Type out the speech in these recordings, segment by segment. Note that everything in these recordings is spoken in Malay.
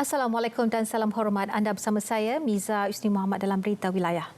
Assalamualaikum dan salam hormat. Anda bersama saya, Miza Usni Muhammad dalam Berita Wilayah.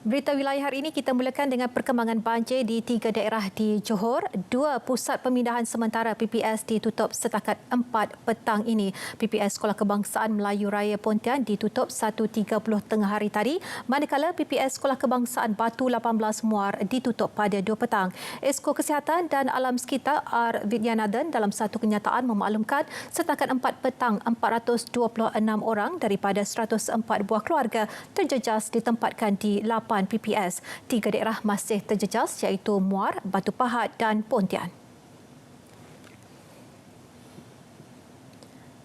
Berita wilayah hari ini kita mulakan dengan perkembangan banjir di 3 daerah di Johor. 2 pusat pemindahan sementara PPS ditutup setakat 4 petang ini. PPS Sekolah Kebangsaan Melayu Raya Pontian ditutup 1.30 tengah hari tadi, manakala PPS Sekolah Kebangsaan Batu 18 Muar ditutup pada 2 petang. Esko Kesihatan dan Alam Sekitar R. Vidyanathan dalam satu kenyataan memaklumkan setakat 4 petang 426 orang daripada 104 buah keluarga terjejas ditempatkan di 8 PPS. 3 daerah masih terjejas iaitu Muar, Batu Pahat dan Pontian.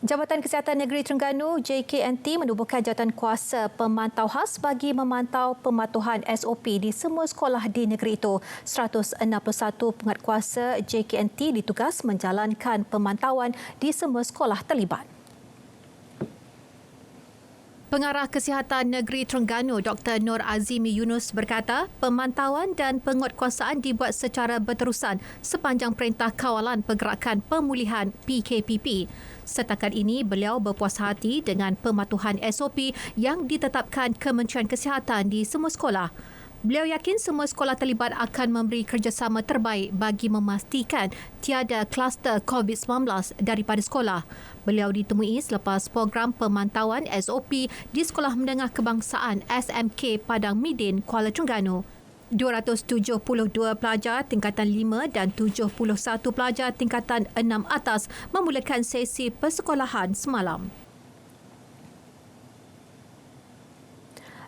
Jabatan Kesihatan Negeri Terengganu JKNT menubuhkan jawatan kuasa pemantau khas bagi memantau pematuhan SOP di semua sekolah di negeri itu. 161 penguatkuasa JKNT ditugas menjalankan pemantauan di semua sekolah terlibat. Pengarah Kesihatan Negeri Terengganu Dr. Nur Azimi Yunus berkata, pemantauan dan penguatkuasaan dibuat secara berterusan sepanjang Perintah Kawalan Pergerakan Pemulihan PKPP. Setakat ini, beliau berpuas hati dengan pematuhan SOP yang ditetapkan Kementerian Kesihatan di semua sekolah. Beliau yakin semua sekolah terlibat akan memberi kerjasama terbaik bagi memastikan tiada kluster COVID-19 daripada sekolah. Beliau ditemui selepas program pemantauan SOP di Sekolah Menengah Kebangsaan SMK Padang Midin, Kuala Terengganu. 272 pelajar tingkatan 5 dan 71 pelajar tingkatan 6 atas memulakan sesi persekolahan semalam.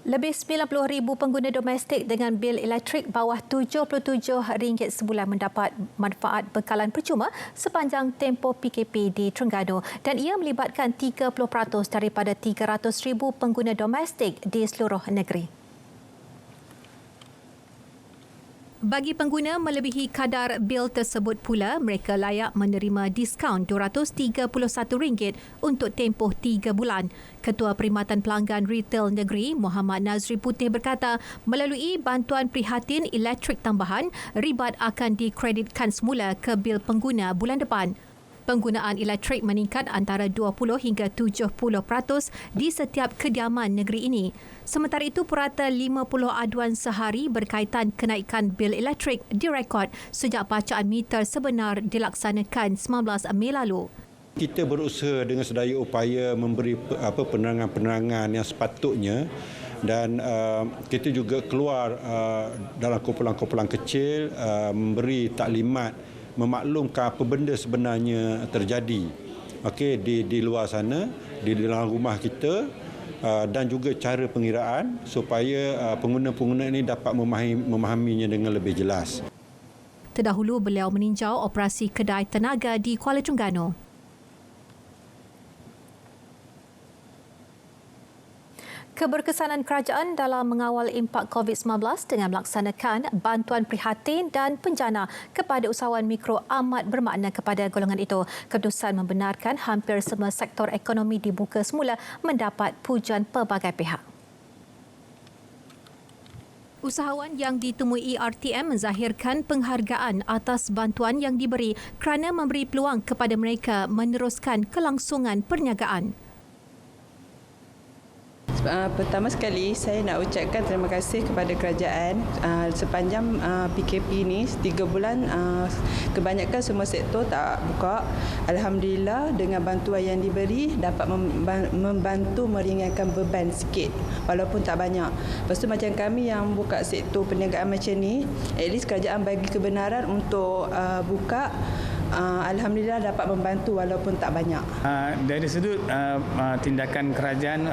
Lebih 90,000 pengguna domestik dengan bil elektrik bawah RM77 sebulan mendapat manfaat bekalan percuma sepanjang tempoh PKP di Terengganu dan ia melibatkan 30% daripada 300,000 pengguna domestik di seluruh negeri. Bagi pengguna melebihi kadar bil tersebut pula, mereka layak menerima diskaun RM231 untuk tempoh 3 bulan. Ketua Perkhidmatan Pelanggan Retail Negeri Muhammad Nazri Putih berkata, melalui bantuan prihatin elektrik tambahan, ribat akan dikreditkan semula ke bil pengguna bulan depan. Penggunaan elektrik meningkat antara 20 hingga 70% di setiap kediaman negeri ini. Sementara itu, purata 50 aduan sehari berkaitan kenaikan bil elektrik direkod sejak bacaan meter sebenar dilaksanakan 19 Mei lalu. Kita berusaha dengan sedaya upaya memberi penerangan-penerangan yang sepatutnya dan kita juga keluar dalam kumpulan-kumpulan kecil memberi taklimat memaklumkan apa benda sebenarnya terjadi di luar sana, di dalam rumah kita dan juga cara pengiraan supaya pengguna-pengguna ini dapat memahaminya dengan lebih jelas. Terdahulu beliau meninjau operasi kedai tenaga di Kuala Terengganu. Keberkesanan kerajaan dalam mengawal impak COVID-19 dengan melaksanakan bantuan prihatin dan penjana kepada usahawan mikro amat bermakna kepada golongan itu. Keputusan membenarkan hampir semua sektor ekonomi dibuka semula mendapat pujian pelbagai pihak. Usahawan yang ditemui RTM menzahirkan penghargaan atas bantuan yang diberi kerana memberi peluang kepada mereka meneruskan kelangsungan perniagaan. Pertama sekali, saya nak ucapkan terima kasih kepada kerajaan sepanjang PKP ini 3 bulan kebanyakan semua sektor tak buka. Alhamdulillah dengan bantuan yang diberi dapat membantu meringankan beban sikit walaupun tak banyak. Lepas tu macam kami yang buka sektor perniagaan macam ni, at least kerajaan bagi kebenaran untuk buka. Alhamdulillah dapat membantu walaupun tak banyak. Dari sudut tindakan kerajaan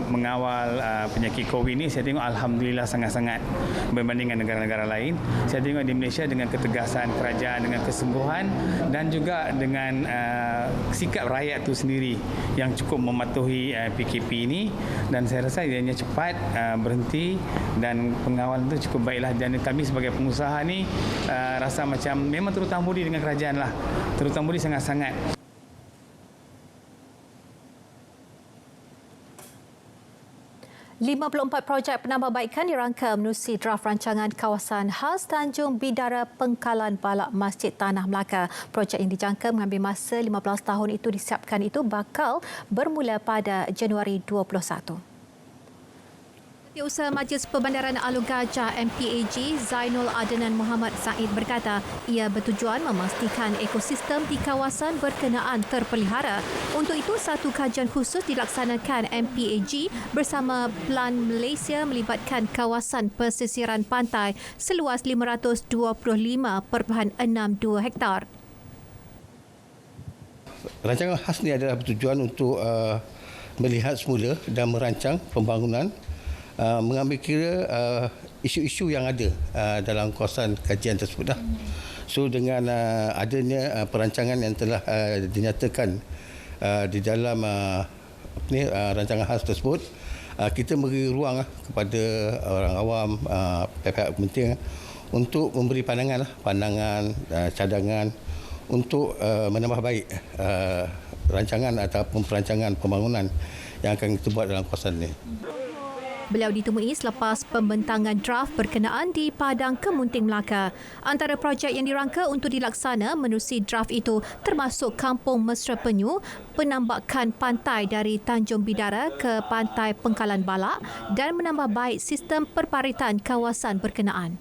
mengawal penyakit COVID ini, saya tengok alhamdulillah sangat-sangat berbanding dengan negara-negara lain. Saya tengok di Malaysia dengan ketegasan kerajaan, dengan kesungguhan dan juga dengan sikap rakyat itu sendiri yang cukup mematuhi PKP ini, dan saya rasa ianya cepat berhenti dan pengawalan itu cukup baiklah. Dan kami sebagai pengusaha ni rasa macam memang terutang budi dengan kerajaan lah. Terutang budi sangat-sangat. 54 projek penambahbaikan dirangka menerusi draft rancangan kawasan khas Tanjung Bidara Pengkalan Balak Masjid Tanah Melaka. Projek yang dijangka mengambil masa 15 tahun itu disiapkan itu bakal bermula pada Januari 21. Setiausaha Majlis Perbandaran Alor Gajah MPAG Zainul Adnan Muhammad Said berkata ia bertujuan memastikan ekosistem di kawasan berkenaan terpelihara. Untuk itu, satu kajian khusus dilaksanakan MPAG bersama Plan Malaysia melibatkan kawasan pesisiran pantai seluas 525.62 hektar. Rancangan khas ini adalah bertujuan untuk melihat semula dan merancang pembangunan mengambil kira isu-isu yang ada dalam kawasan kajian tersebut. So dengan adanya perancangan yang telah dinyatakan di dalam rancangan khas tersebut, kita beri ruang kepada orang awam, pihak penting untuk memberi pandangan cadangan untuk menambah baik rancangan ataupun perancangan pembangunan yang akan kita buat dalam kawasan ini. Beliau ditemui selepas pembentangan draft berkenaan di Padang Kemunting Melaka. Antara projek yang dirangka untuk dilaksana menerusi draft itu termasuk Kampung Mesra Penyu, penambakan pantai dari Tanjung Bidara ke Pantai Pengkalan Balak dan menambah baik sistem perparitan kawasan berkenaan.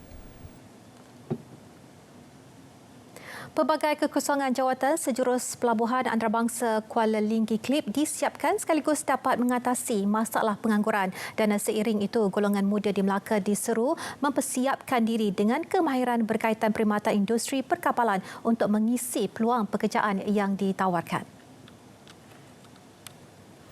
Pelbagai kekosongan jawatan sejurus pelabuhan antarabangsa Kuala Linggi Klip disiapkan sekaligus dapat mengatasi masalah pengangguran dan seiring itu golongan muda di Melaka diseru mempersiapkan diri dengan kemahiran berkaitan perkhidmatan industri perkapalan untuk mengisi peluang pekerjaan yang ditawarkan.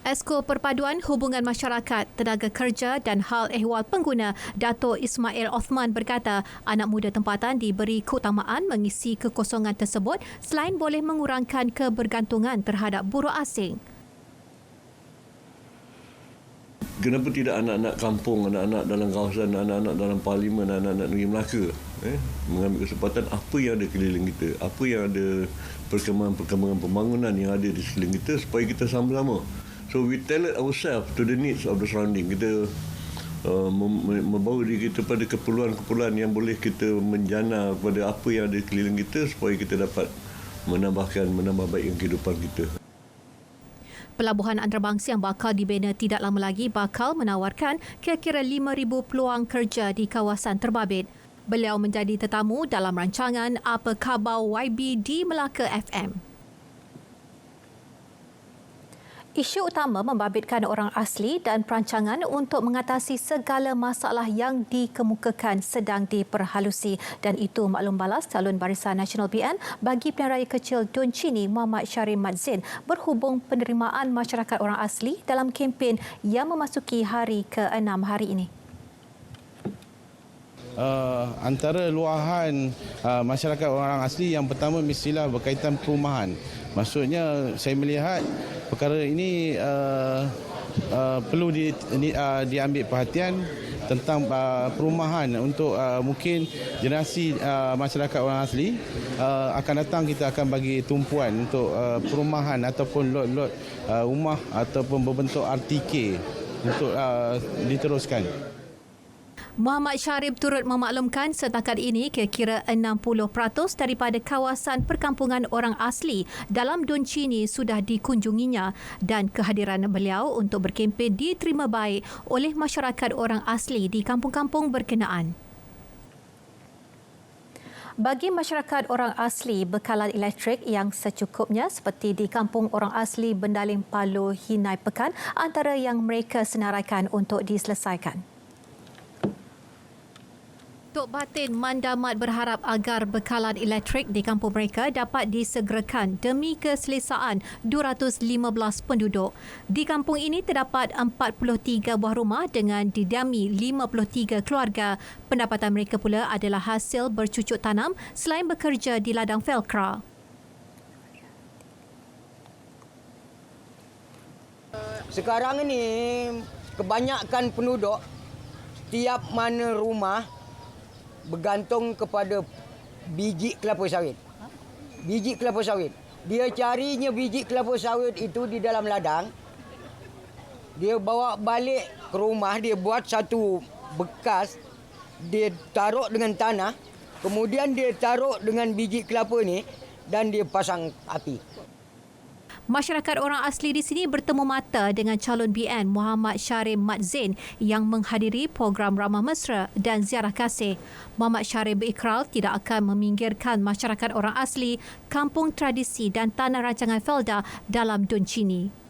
Esko Perpaduan Hubungan Masyarakat, Tenaga Kerja dan Hal Ehwal Pengguna, Dato' Ismail Othman berkata, anak muda tempatan diberi keutamaan mengisi kekosongan tersebut selain boleh mengurangkan kebergantungan terhadap buruh asing. Kenapa tidak anak-anak kampung, anak-anak dalam kawasan, anak-anak dalam parlimen, anak-anak negeri Melaka mengambil kesempatan apa yang ada keliling kita, apa yang ada perkembangan pembangunan yang ada di sekeliling kita supaya kita sama-sama. So we tailor ourselves to the needs of the surrounding. Kita membawa diri kita pada keperluan-keperluan yang boleh kita menjana kepada apa yang ada di keliling kita supaya kita dapat menambah baik kehidupan kita. Pelabuhan antarabangsa yang bakal dibina tidak lama lagi bakal menawarkan kira-kira 5,000 peluang kerja di kawasan terbabit. Beliau menjadi tetamu dalam rancangan Apa Khabar YB di Melaka FM. Isu utama membabitkan orang asli dan perancangan untuk mengatasi segala masalah yang dikemukakan sedang diperhalusi dan itu maklum balas calon Barisan Nasional BN bagi Pilihan Raya Kecil Dun Chini Muhammad Syarif Madzin berhubung penerimaan masyarakat orang asli dalam kempen yang memasuki hari ke-6 hari ini. Antara luahan masyarakat orang asli yang pertama mestilah berkaitan perumahan. Maksudnya saya melihat perkara ini perlu diambil perhatian tentang perumahan untuk mungkin generasi masyarakat orang asli akan datang kita akan bagi tumpuan untuk perumahan ataupun lot-lot rumah ataupun berbentuk RTK untuk diteruskan. Muhammad Syarif turut memaklumkan setakat ini kira-kira 60% daripada kawasan perkampungan orang asli dalam Dun Chini sudah dikunjunginya dan kehadiran beliau untuk berkempen diterima baik oleh masyarakat orang asli di kampung-kampung berkenaan. Bagi masyarakat orang asli, bekalan elektrik yang secukupnya seperti di kampung orang asli Bendaling Palu Hinai Pekan antara yang mereka senaraikan untuk diselesaikan. Tok Batin Mandamat berharap agar bekalan elektrik di kampung mereka dapat disegerakan demi keselesaan 215 penduduk. Di kampung ini terdapat 43 buah rumah dengan didiami 53 keluarga. Pendapatan mereka pula adalah hasil bercucuk tanam selain bekerja di ladang Velcro. Sekarang ini kebanyakan penduduk setiap mana rumah bergantung kepada biji kelapa sawit. Biji kelapa sawit. Dia carinya biji kelapa sawit itu di dalam ladang. Dia bawa balik ke rumah, dia buat satu bekas, dia taruh dengan tanah, kemudian dia taruh dengan biji kelapa ni dan dia pasang api. Masyarakat orang asli di sini bertemu mata dengan calon BN Muhammad Syarim Mat Zain yang menghadiri program Ramah Mesra dan Ziarah Kasih. Muhammad Syarim berikrar tidak akan meminggirkan masyarakat orang asli, kampung tradisi dan tanah rancangan Felda dalam Dun Chini.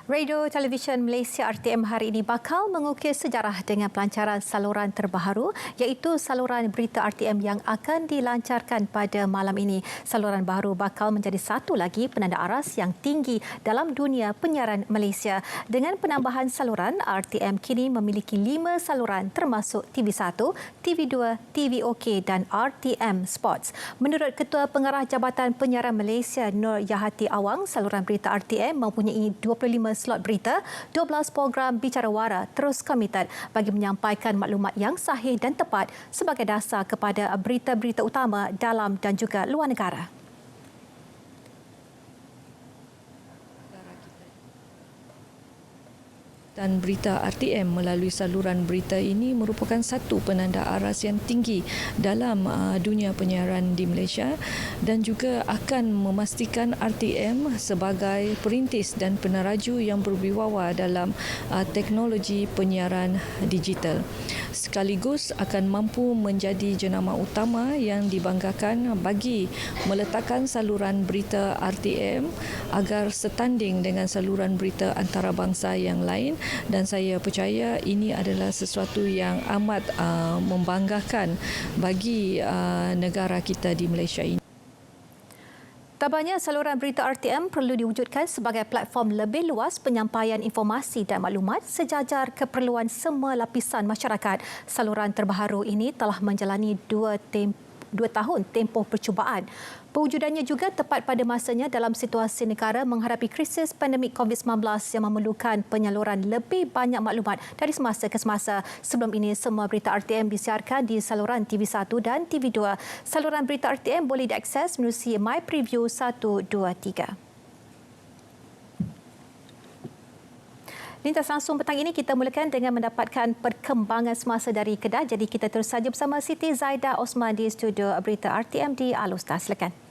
Radio Televisyen Malaysia RTM hari ini bakal mengukir sejarah dengan pelancaran saluran terbaru iaitu saluran berita RTM yang akan dilancarkan pada malam ini. Saluran baru bakal menjadi satu lagi penanda aras yang tinggi dalam dunia penyiaran Malaysia. Dengan penambahan saluran, RTM kini memiliki 5 saluran termasuk TV1, TV2, TVOK dan RTM Sports. Menurut Ketua Pengarah Jabatan Penyiaran Malaysia Nur Yahati Awang, saluran berita RTM mempunyai 25 slot berita, 12 program bicara wara terus komited bagi menyampaikan maklumat yang sahih dan tepat sebagai dasar kepada berita-berita utama dalam dan juga luar negara. Dan berita RTM melalui saluran berita ini merupakan satu penanda aras yang tinggi dalam dunia penyiaran di Malaysia dan juga akan memastikan RTM sebagai perintis dan peneraju yang berwibawa dalam teknologi penyiaran digital. Sekaligus akan mampu menjadi jenama utama yang dibanggakan bagi meletakkan saluran berita RTM agar setanding dengan saluran berita antarabangsa yang lain. Dan saya percaya ini adalah sesuatu yang amat membanggakan bagi negara kita di Malaysia ini. Tambahnya, saluran berita RTM perlu diwujudkan sebagai platform lebih luas penyampaian informasi dan maklumat sejajar keperluan semua lapisan masyarakat. Saluran terbaru ini telah menjalani 2 tahun tempoh percubaan. Pewujudannya juga tepat pada masanya dalam situasi negara menghadapi krisis pandemik COVID-19 yang memerlukan penyaluran lebih banyak maklumat dari semasa ke semasa. Sebelum ini, semua berita RTM disiarkan di saluran TV1 dan TV2. Saluran berita RTM boleh diakses menerusi My Preview 123. Lintas langsung petang ini kita mulakan dengan mendapatkan perkembangan semasa dari Kedah. Jadi kita terus saja bersama Siti Zaidah Osman di studio berita RTM di Alustar. Silakan.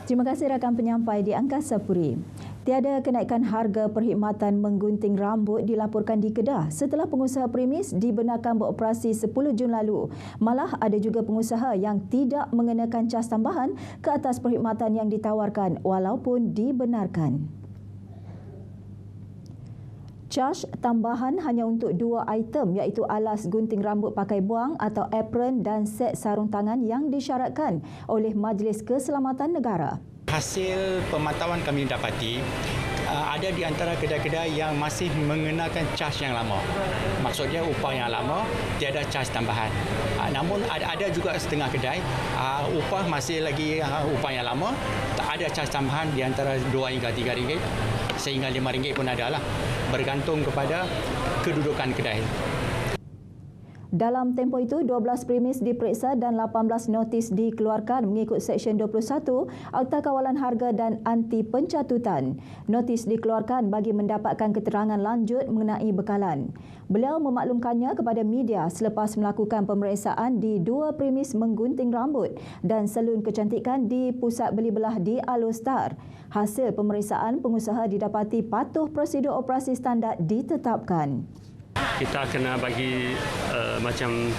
Terima kasih rakan penyampai di Angkasa Puri. Tiada kenaikan harga perkhidmatan menggunting rambut dilaporkan di Kedah setelah pengusaha premis dibenarkan beroperasi 10 Jun lalu. Malah ada juga pengusaha yang tidak mengenakan cas tambahan ke atas perkhidmatan yang ditawarkan walaupun dibenarkan. Caj tambahan hanya untuk 2 item iaitu alas gunting rambut pakai buang atau apron dan set sarung tangan yang disyaratkan oleh Majlis Keselamatan Negara. Hasil pemantauan kami dapati ada di antara kedai-kedai yang masih mengenakan caj yang lama. Maksudnya upah yang lama, tiada caj tambahan. Namun ada juga setengah kedai upah masih lagi upah yang lama, tak ada caj tambahan di antara 2 hingga 3 ringgit sehingga 5 ringgit pun adalah, bergantung kepada kedudukan kedai. Dalam tempoh itu, 12 premis diperiksa dan 18 notis dikeluarkan mengikut Seksyen 21 Akta Kawalan Harga dan Anti Pencatutan. Notis dikeluarkan bagi mendapatkan keterangan lanjut mengenai bekalan. Beliau memaklumkannya kepada media selepas melakukan pemeriksaan di 2 premis menggunting rambut dan salon kecantikan di Pusat Beli Belah di Alustar. Hasil pemeriksaan, pengusaha didapati patuh prosedur operasi standard ditetapkan. Kita kena bagi macam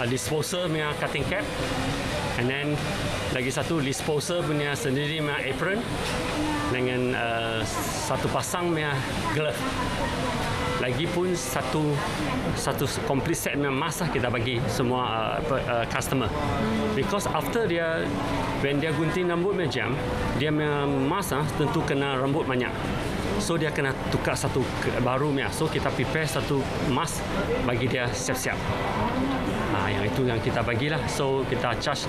disposal punya cutting cap, and then lagi satu disposal punya sendiri punya apron dengan satu pasang punya glove. Lagipun satu complete set punya mask kita bagi semua customer. Because after when dia gunting rambut macam dia punya mask tentu kena rambut banyak. So dia kena tukar satu baru punya. So kita prepare satu mask bagi dia siap-siap. Yang itu yang kita bagilah. So kita charge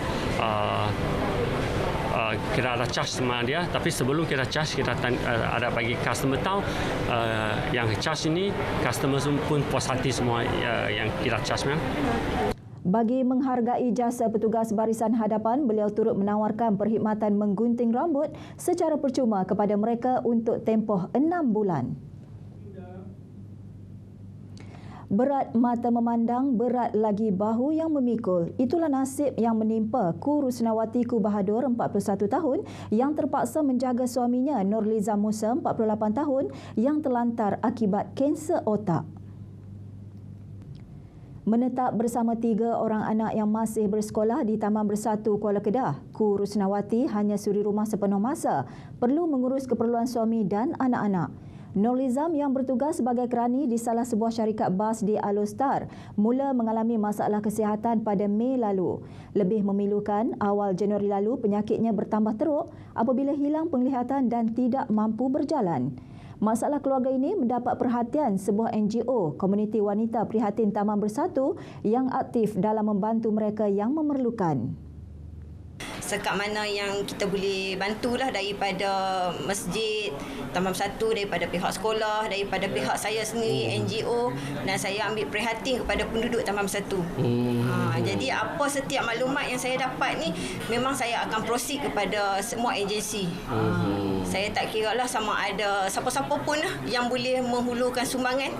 kita ada charge sama dia, tapi sebelum kita charge kita ada bagi customer tahu yang charge ini customer pun puas hati semua yang kita charge. Bagi menghargai jasa petugas barisan hadapan, beliau turut menawarkan perkhidmatan menggunting rambut secara percuma kepada mereka untuk tempoh 6 bulan. Berat mata memandang, berat lagi bahu yang memikul. Itulah nasib yang menimpa Ku Rusnawati Ku Bahadur, 41 tahun, yang terpaksa menjaga suaminya Nurliza Musa, 48 tahun, yang terlantar akibat kanser otak. Menetap bersama 3 orang anak yang masih bersekolah di Taman Bersatu Kuala Kedah, Ku Rusnawati hanya suri rumah sepenuh masa, perlu mengurus keperluan suami dan anak-anak. Nurlizam yang bertugas sebagai kerani di salah sebuah syarikat bas di Alostar mula mengalami masalah kesihatan pada Mei lalu. Lebih memilukan, awal Januari lalu penyakitnya bertambah teruk apabila hilang penglihatan dan tidak mampu berjalan. Masalah keluarga ini mendapat perhatian sebuah NGO, Komuniti Wanita Prihatin Taman Bersatu, yang aktif dalam membantu mereka yang memerlukan. Sekat mana yang kita boleh bantulah daripada masjid, Taman Bersatu, daripada pihak sekolah, daripada pihak saya sendiri, NGO, dan saya ambil prihatin kepada penduduk Taman Bersatu. Jadi apa setiap maklumat yang saya dapat ni memang saya akan proceed kepada semua agensi. Saya tak kira lah sama ada siapa-siapa pun lah yang boleh menghulurkan sumbangan.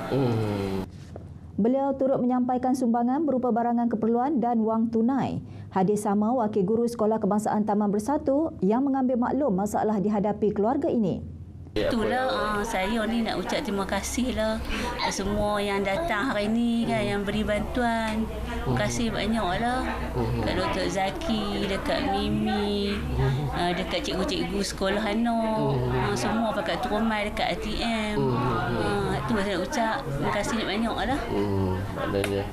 Beliau turut menyampaikan sumbangan berupa barangan keperluan dan wang tunai. Hadis sama Wakil Guru Sekolah Kebangsaan Taman Bersatu yang mengambil maklum masalah dihadapi keluarga ini. Itulah saya ni nak ucap terima kasih lah semua yang datang hari ni kan, yang beri bantuan. Terima kasih banyaklah kat Dr. Zaki, dekat Mimi, dekat cikgu-cikgu sekolah Hano, semua pakat turumai dekat ATM. Itu saya nak ucap terima kasih banyaklah. Maknanya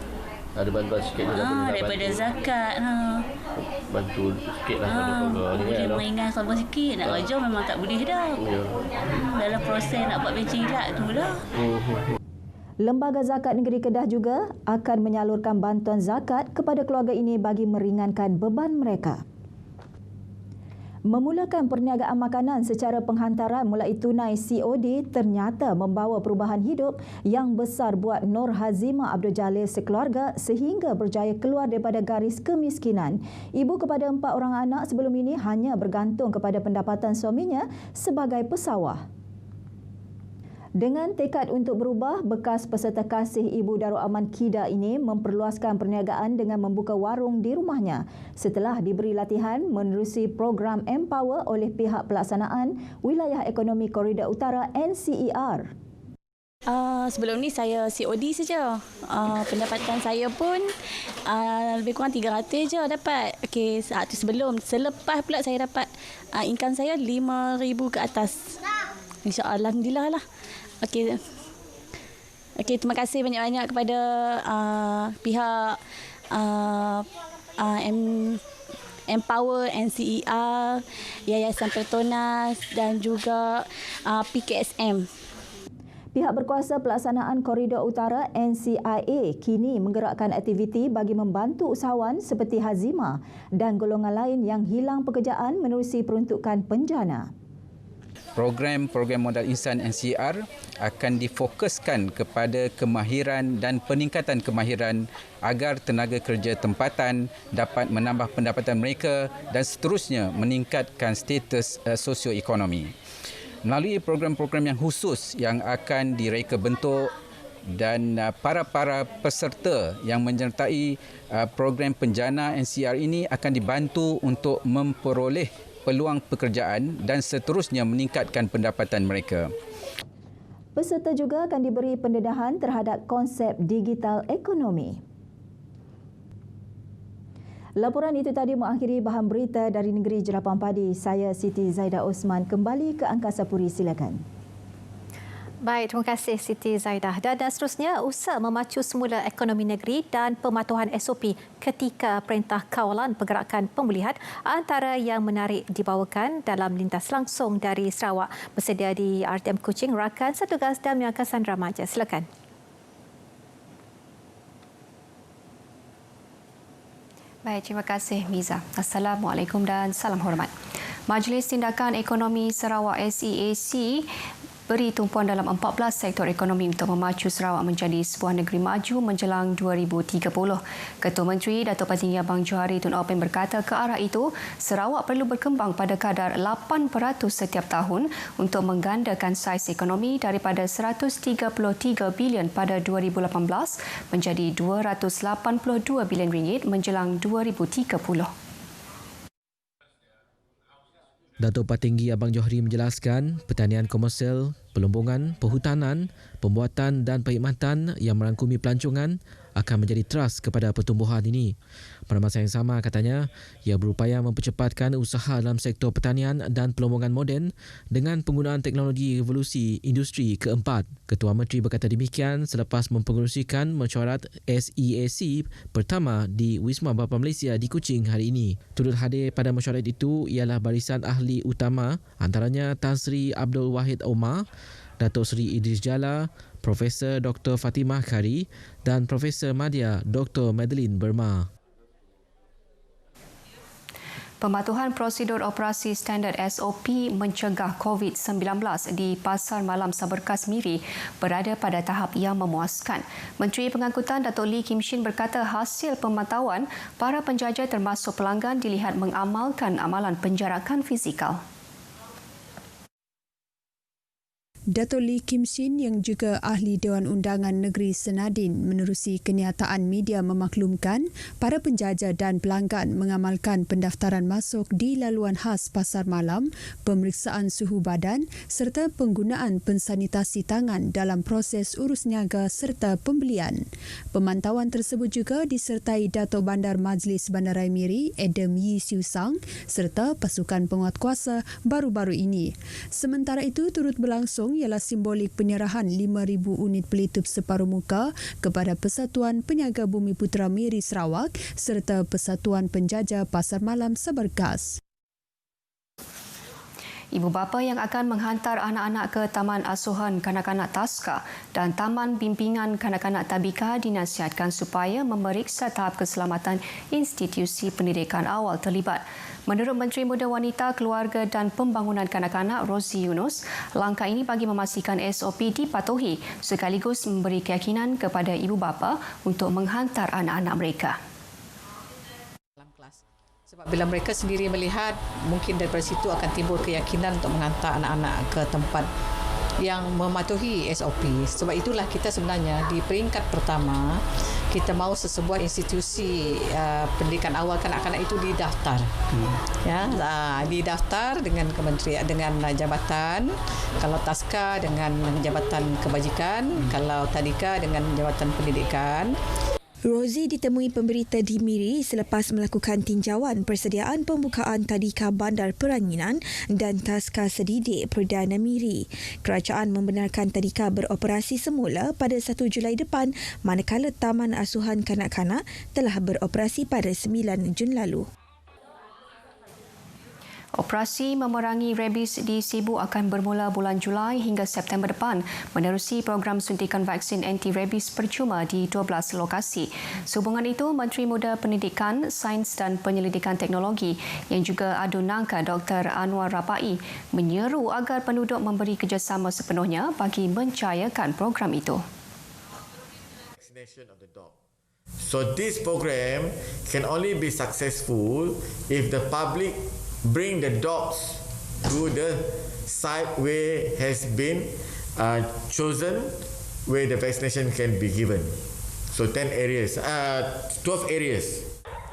ada bantuan sikit daripada zakat. Bantu sikit lah boleh meringan sama sikit. Nak kerja memang tak boleh dah. Dalam proses nak buat bencin ilat tu lah. Lembaga Zakat Negeri Kedah juga akan menyalurkan bantuan zakat kepada keluarga ini bagi meringankan beban mereka. Memulakan perniagaan makanan secara penghantaran mulai tunai COD ternyata membawa perubahan hidup yang besar buat Nur Hazimah Abdul Jalil sekeluarga sehingga berjaya keluar daripada garis kemiskinan. Ibu kepada 4 orang anak sebelum ini hanya bergantung kepada pendapatan suaminya sebagai pesawah. Dengan tekad untuk berubah, bekas peserta kasih Ibu Darul Aman Kida ini memperluaskan perniagaan dengan membuka warung di rumahnya setelah diberi latihan menerusi program Empower oleh pihak pelaksanaan Wilayah Ekonomi Koridor Utara NCER. Sebelum ni saya COD saja. Pendapatan saya pun lebih kurang 300 je dapat. Okey, saat tu selepas pula saya dapat income saya 5,000 ke atas. InsyaAllah, alhamdulillah lah. Okey, terima kasih banyak-banyak kepada pihak Empower, NCER, Yayasan Petronas dan juga PKSM. Pihak berkuasa pelaksanaan Koridor Utara NCIA kini menggerakkan aktiviti bagi membantu usahawan seperti Hazimah dan golongan lain yang hilang pekerjaan menerusi peruntukan penjana. Program modal insan NCR akan difokuskan kepada kemahiran dan peningkatan kemahiran agar tenaga kerja tempatan dapat menambah pendapatan mereka dan seterusnya meningkatkan status sosioekonomi. Melalui program-program yang khusus yang akan direka bentuk dan para peserta yang menyertai program penjana NCR ini akan dibantu untuk memperoleh peluang pekerjaan dan seterusnya meningkatkan pendapatan mereka. Peserta juga akan diberi pendedahan terhadap konsep digital ekonomi. Laporan itu tadi mengakhiri bahan berita dari Negeri Jelapang Padi. Saya Siti Zaidah Osman. Kembali ke Angkasa Puri, silakan. Baik, terima kasih Siti Zaidah. Dan seterusnya, usaha memacu semula ekonomi negeri dan pematuhan SOP ketika Perintah Kawalan Pergerakan Pemulihan antara yang menarik dibawakan dalam lintas langsung dari Sarawak. Bersedia di RTM Kuching, rakan Satugas Damia Cassandra Maja. Silakan. Baik, terima kasih Miza. Assalamualaikum dan salam hormat. Majlis Tindakan Ekonomi Sarawak SEAC beri tumpuan dalam 14 sektor ekonomi untuk memacu Sarawak menjadi sebuah negeri maju menjelang 2030. Ketua Menteri Datuk Patinggi Abang Johari Tun Opin berkata ke arah itu, Sarawak perlu berkembang pada kadar 8% setiap tahun untuk menggandakan saiz ekonomi daripada 133 bilion pada 2018 menjadi 282 bilion ringgit menjelang 2030. Datuk Patinggi Abang Johari menjelaskan pertanian komersial, pelumbungan, perhutanan, pembuatan dan perkhidmatan yang merangkumi pelancongan akan menjadi teras kepada pertumbuhan ini. Pada masa yang sama, katanya, ia berupaya mempercepatkan usaha dalam sektor pertanian dan pelumbungan moden dengan penggunaan teknologi revolusi industri keempat. Ketua Menteri berkata demikian selepas mempengerusikan mesyuarat SEAC pertama di Wisma Bapa Malaysia di Kuching hari ini. Turut hadir pada mesyuarat itu ialah barisan ahli utama, antaranya Tan Sri Abdul Wahid Omar, Datuk Seri Idris Jala, Profesor Dr. Fatimah Kari dan Profesor Madya Dr. Madeline Burma. Pematuhan prosedur operasi standard SOP mencegah COVID-19 di Pasar Malam Saberkas Miri berada pada tahap yang memuaskan. Menteri Pengangkutan Datuk Lee Kim Shin berkata hasil pemantauan para penjajah termasuk pelanggan dilihat mengamalkan amalan penjarakan fizikal. Datuk Lee Kim Shin yang juga Ahli Dewan Undangan Negeri Senadin menerusi kenyataan media memaklumkan para penjajah dan pelanggan mengamalkan pendaftaran masuk di laluan khas pasar malam, pemeriksaan suhu badan serta penggunaan pensanitasi tangan dalam proses urus niaga serta pembelian. Pemantauan tersebut juga disertai Datuk Bandar Majlis Bandaraya Miri Adam Yee Siu Sang serta pasukan penguatkuasa baru-baru ini. Sementara itu turut berlangsung ialah simbolik penyerahan 5,000 unit pelitup separuh muka kepada Persatuan Peniaga Bumi Putera Miri Sarawak serta Persatuan Penjajah Pasar Malam Saberkas. Ibu bapa yang akan menghantar anak-anak ke Taman Asuhan Kanak-kanak Taska dan Taman Bimbingan Kanak-kanak Tabika dinasihatkan supaya memeriksa tahap keselamatan institusi pendidikan awal terlibat. Menurut Menteri Muda Wanita, Keluarga dan Pembangunan Kanak-kanak Rozi Yunus, langkah ini bagi memastikan SOP dipatuhi sekaligus memberi keyakinan kepada ibu bapa untuk menghantar anak-anak mereka. Sebab bila mereka sendiri melihat, mungkin daripada situ akan timbul keyakinan untuk menghantar anak-anak ke tempat yang mematuhi SOP. Sebab itulah kita sebenarnya di peringkat pertama, kita mahu sesebuah institusi pendidikan awal kanak-kanak itu didaftar. Didaftar dengan kementerian, dengan jabatan, kalau Taska dengan jabatan kebajikan, kalau Tadika dengan jabatan pendidikan. Rozi ditemui pemberita di Miri selepas melakukan tinjauan persediaan pembukaan Tadika Bandar Peranginan dan Taska Sedidik Perdana Miri. Kerajaan membenarkan Tadika beroperasi semula pada 1 Julai depan manakala Taman Asuhan Kanak-kanak telah beroperasi pada 9 Jun lalu. Operasi memerangi rabies di Sibu akan bermula bulan Julai hingga September depan menerusi program suntikan vaksin anti-rabies percuma di 12 lokasi. Sehubungan itu, Menteri Muda Pendidikan, Sains dan Penyelidikan Teknologi yang juga adu nangka Dr. Anwar Rapai menyeru agar penduduk memberi kerjasama sepenuhnya bagi mencayakan program itu. So this program can only be successful if the public bring the dogs to the site where has been chosen where the vaccination can be given. So 12 areas.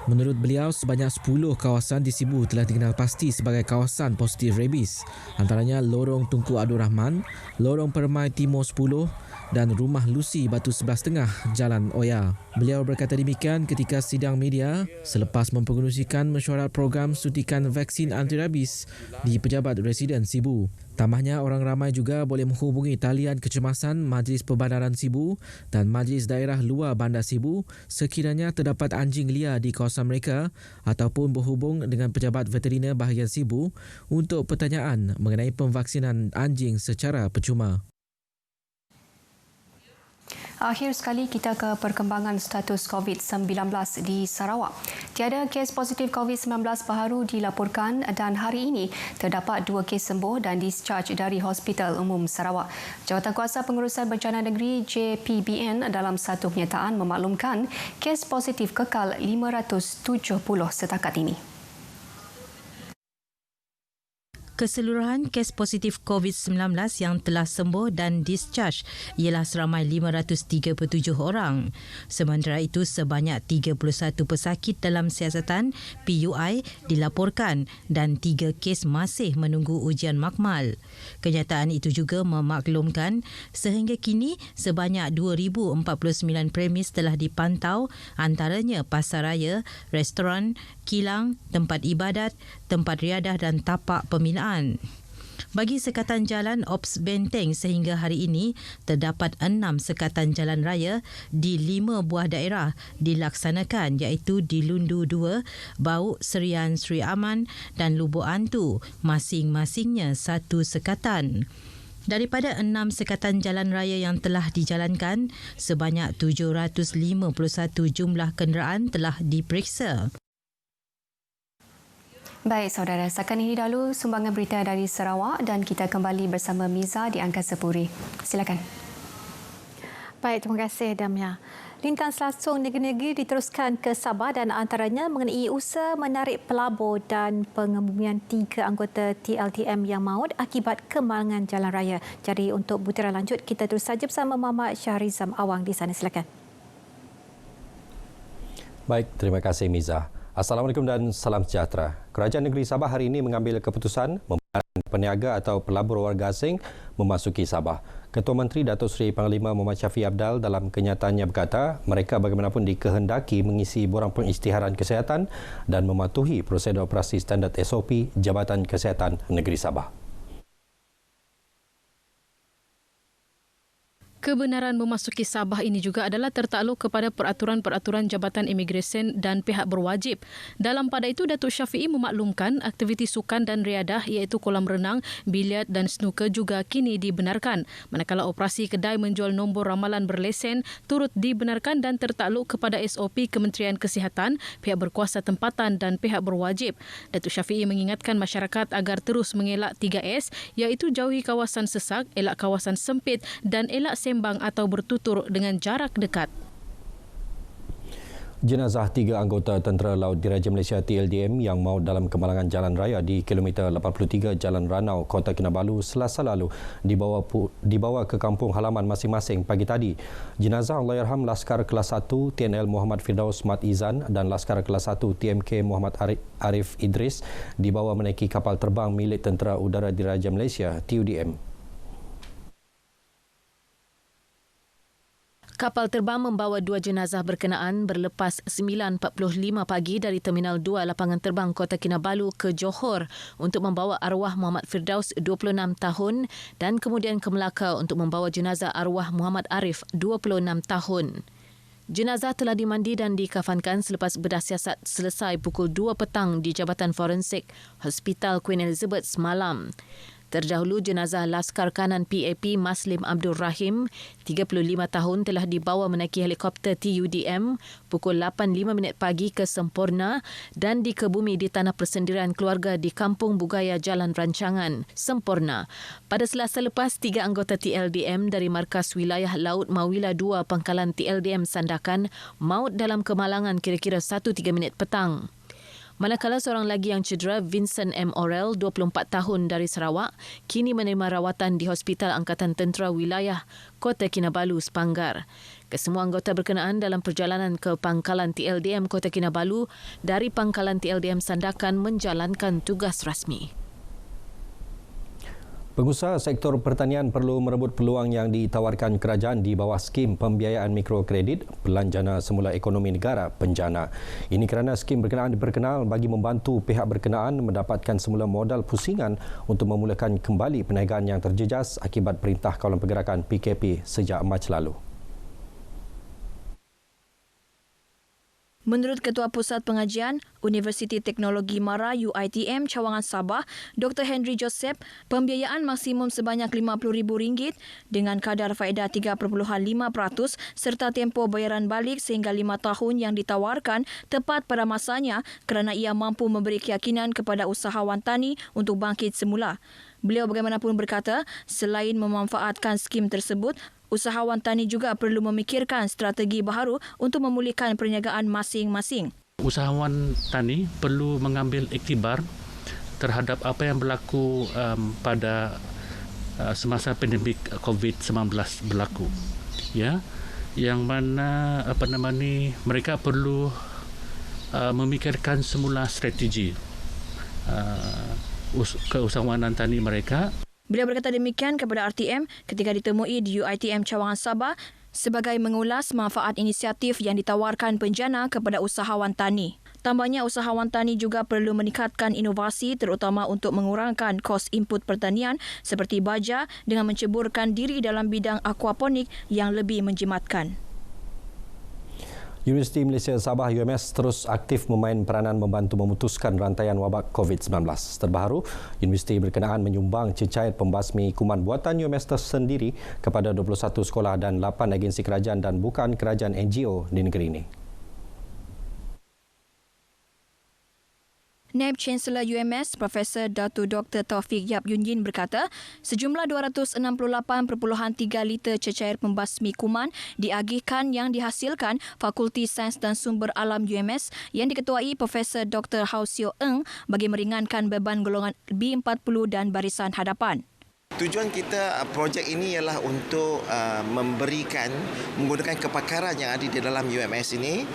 Menurut beliau, sebanyak 10 kawasan di Sibu telah dikenal pasti sebagai kawasan positif rabies. Antaranya Lorong Tunku Abdul Rahman, Lorong Permai Timur 10 dan Rumah Lucy Batu 11 Jalan Oya. Beliau berkata demikian ketika sidang media selepas mempengerusikan mesyuarat program suntikan vaksin anti-rabies di pejabat residen Sibu. Tambahnya, orang ramai juga boleh menghubungi talian kecemasan Majlis Perbandaran Sibu dan Majlis Daerah Luar Bandar Sibu sekiranya terdapat anjing liar di kawasan mereka ataupun berhubung dengan pejabat veteriner bahagian Sibu untuk pertanyaan mengenai pemvaksinan anjing secara percuma. Akhir sekali kita ke perkembangan status COVID-19 di Sarawak. Tiada kes positif COVID-19 baru dilaporkan dan hari ini terdapat 2 kes sembuh dan discharge dari Hospital Umum Sarawak. Jawatankuasa Pengurusan Bencana Negeri JPBN dalam satu pernyataan memaklumkan kes positif kekal 570 setakat ini. Keseluruhan kes positif COVID-19 yang telah sembuh dan discharge ialah seramai 537 orang. Sementara itu, sebanyak 31 pesakit dalam siasatan PUI dilaporkan dan 3 kes masih menunggu ujian makmal. Kenyataan itu juga memaklumkan sehingga kini sebanyak 2,049 premis telah dipantau, antaranya pasaraya, restoran, kilang, tempat ibadat, tempat riadah dan tapak pembinaan. Bagi sekatan jalan Ops Benteng sehingga hari ini, terdapat 6 sekatan jalan raya di 5 buah daerah dilaksanakan iaitu di Lundu 2, Bauk, Serian, Sri Aman dan Lubuk Antu, masing-masingnya 1 sekatan. Daripada 6 sekatan jalan raya yang telah dijalankan, sebanyak 751 jumlah kenderaan telah diperiksa. Baik saudara, setakat ini dahulu sumbangan berita dari Sarawak dan kita kembali bersama Miza di Angkasa Puri. Silakan. Baik, terima kasih Damia. Lintang selasung negeri-negeri diteruskan ke Sabah dan antaranya mengenai usaha menarik pelabur dan pengebumian 3 anggota TLDM yang maut akibat kemalangan jalan raya. Jadi untuk butiran lanjut, kita terus saja bersama Muhammad Syahrizam Awang di sana. Silakan. Baik, terima kasih Miza. Assalamualaikum dan salam sejahtera. Kerajaan Negeri Sabah hari ini mengambil keputusan membenarkan peniaga atau pelabur warga asing memasuki Sabah. Ketua Menteri Datuk Seri Panglima Muhammad Syafiee Apdal dalam kenyataannya berkata, mereka bagaimanapun dikehendaki mengisi borang pengisytiharan kesihatan dan mematuhi prosedur operasi standard SOP Jabatan Kesihatan Negeri Sabah. Kebenaran memasuki Sabah ini juga adalah tertakluk kepada peraturan-peraturan Jabatan Imigresen dan pihak berwajib. Dalam pada itu, Datuk Syafiee memaklumkan aktiviti sukan dan riadah iaitu kolam renang, biliar dan snooker juga kini dibenarkan. Manakala operasi kedai menjual nombor ramalan berlesen turut dibenarkan dan tertakluk kepada SOP Kementerian Kesihatan, pihak berkuasa tempatan dan pihak berwajib. Datuk Syafiee mengingatkan masyarakat agar terus mengelak 3S iaitu jauhi kawasan sesak, elak kawasan sempit dan elak sembang atau bertutur dengan jarak dekat. Jenazah 3 anggota Tentera Laut Diraja Malaysia TLDM yang maut dalam kemalangan jalan raya di kilometer 83 Jalan Ranau, Kota Kinabalu Selasa lalu dibawa ke kampung halaman masing-masing pagi tadi. Jenazah Allahyarham Laskar Kelas 1 TNL Muhammad Firdaus Mat Izan dan Laskar Kelas 1 TMK Muhammad Arif Idris dibawa menaiki kapal terbang milik Tentera Udara Diraja Malaysia TUDM. Kapal terbang membawa 2 jenazah berkenaan berlepas 9.45 pagi dari Terminal 2 Lapangan Terbang Kota Kinabalu ke Johor untuk membawa arwah Muhammad Firdaus 26 tahun dan kemudian ke Melaka untuk membawa jenazah arwah Muhammad Arif 26 tahun. Jenazah telah dimandi dan dikafankan selepas bedah siasat selesai pukul 2 petang di Jabatan Forensik Hospital Queen Elizabeth semalam. Terdahulu, jenazah Laskar Kanan PAP Maslim Abdul Rahim, 35 tahun, telah dibawa menaiki helikopter TUDM pukul 8.05 pagi ke Semporna dan dikebumi di tanah persendirian keluarga di Kampung Bugaya Jalan Rancangan, Semporna. Pada Selasa lepas, 3 anggota TLDM dari Markas Wilayah Laut Mawila 2 Pangkalan TLDM Sandakan maut dalam kemalangan kira-kira 1.03 petang. Manakala seorang lagi yang cedera, Vincent M. Orel, 24 tahun dari Sarawak, kini menerima rawatan di Hospital Angkatan Tentera Wilayah Kota Kinabalu, Sepanggar. Kesemua anggota berkenaan dalam perjalanan ke pangkalan TLDM Kota Kinabalu dari pangkalan TLDM Sandakan menjalankan tugas rasmi. Pengusaha sektor pertanian perlu merebut peluang yang ditawarkan kerajaan di bawah skim pembiayaan mikrokredit Belanjana Semula Ekonomi Negara Penjana. Ini kerana skim berkenaan diperkenal bagi membantu pihak berkenaan mendapatkan semula modal pusingan untuk memulakan kembali perniagaan yang terjejas akibat Perintah Kawalan Pergerakan PKP sejak Mac lalu. Menurut Ketua Pusat Pengajian Universiti Teknologi Mara UiTM Cawangan Sabah, Dr. Henry Joseph, pembiayaan maksimum sebanyak RM50,000 dengan kadar faedah 3.5% serta tempoh bayaran balik sehingga 5 tahun yang ditawarkan tepat pada masanya kerana ia mampu memberi keyakinan kepada usahawan tani untuk bangkit semula. Beliau bagaimanapun berkata, selain memanfaatkan skim tersebut, usahawan tani juga perlu memikirkan strategi baharu untuk memulihkan perniagaan masing-masing. Usahawan tani perlu mengambil iktibar terhadap apa yang berlaku pada semasa pandemik COVID-19 berlaku. Ya, yang mana mereka perlu memikirkan semula strategi keusahawanan tani mereka. Beliau berkata demikian kepada RTM ketika ditemui di UiTM Cawangan Sabah sebagai mengulas manfaat inisiatif yang ditawarkan Penjana kepada usahawan tani. Tambahnya, usahawan tani juga perlu meningkatkan inovasi terutama untuk mengurangkan kos input pertanian seperti baja dengan menceburkan diri dalam bidang aquaponik yang lebih menjimatkan. Universiti Malaysia Sabah UMS terus aktif memain peranan membantu memutuskan rantaian wabak COVID-19. Terbaru, universiti berkenaan menyumbang cecair pembasmi kuman buatan UMS tersendiri kepada 21 sekolah dan 8 agensi kerajaan dan bukan kerajaan NGO di negeri ini. Naib Chancellor UMS, Profesor Dato Dr. Taufik Yap Yun Yin berkata, sejumlah 268.3 liter cecair pembasmi kuman diagihkan yang dihasilkan Fakulti Sains dan Sumber Alam UMS yang diketuai Profesor Dr. Hau Sio Eng bagi meringankan beban golongan B40 dan barisan hadapan. Tujuan kita projek ini ialah untuk menggunakan kepakaran yang ada di dalam UMS ini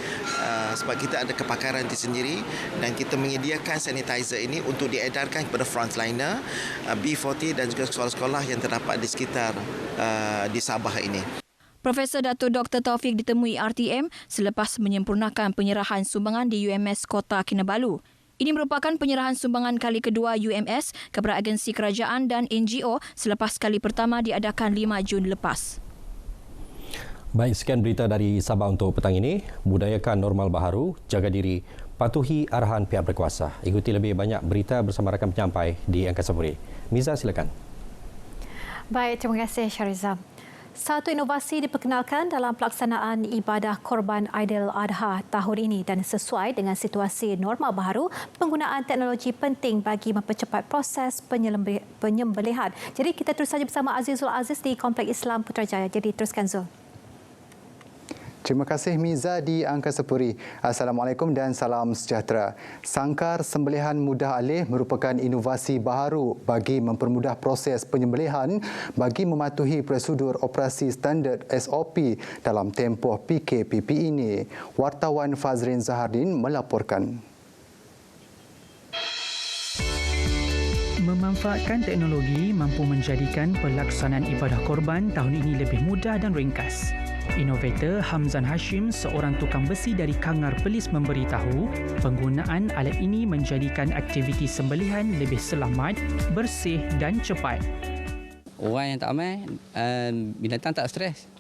sebab kita ada kepakaran itu sendiri dan kita menyediakan sanitizer ini untuk diedarkan kepada frontliner B40 dan juga sekolah-sekolah yang terdapat di sekitar di Sabah ini. Profesor Dato Dr. Taufik ditemui RTM selepas menyempurnakan penyerahan sumbangan di UMS Kota Kinabalu. Ini merupakan penyerahan sumbangan kali kedua UMS kepada agensi kerajaan dan NGO selepas kali pertama diadakan 5 Jun lepas. Baik, sekian berita dari Sabah untuk petang ini. Budayakan normal baharu, jaga diri, patuhi arahan pihak berkuasa. Ikuti lebih banyak berita bersama rakan penyampai di Angkasa Puri. Miza, silakan. Baik, terima kasih Syariza. Satu inovasi diperkenalkan dalam pelaksanaan ibadah Korban Aidil Adha tahun ini dan sesuai dengan situasi normal baharu, penggunaan teknologi penting bagi mempercepat proses penyembelihan. Jadi kita terus saja bersama Azizul Aziz di Kompleks Islam Putrajaya. Jadi teruskan Zul. Terima kasih Miza di Angkasa Puri. Assalamualaikum dan salam sejahtera. Sangkar sembelihan mudah alih merupakan inovasi baharu bagi mempermudah proses penyembelihan bagi mematuhi prosedur operasi standard SOP dalam tempoh PKPP ini. Wartawan Fazrin Zahardin melaporkan. Memanfaatkan teknologi mampu menjadikan pelaksanaan ibadah korban tahun ini lebih mudah dan ringkas. Inovator Hamzan Hashim, seorang tukang besi dari Kangar Perlis memberitahu, penggunaan alat ini menjadikan aktiviti sembelihan lebih selamat, bersih dan cepat. Orang yang tak amal, binatang tak stres.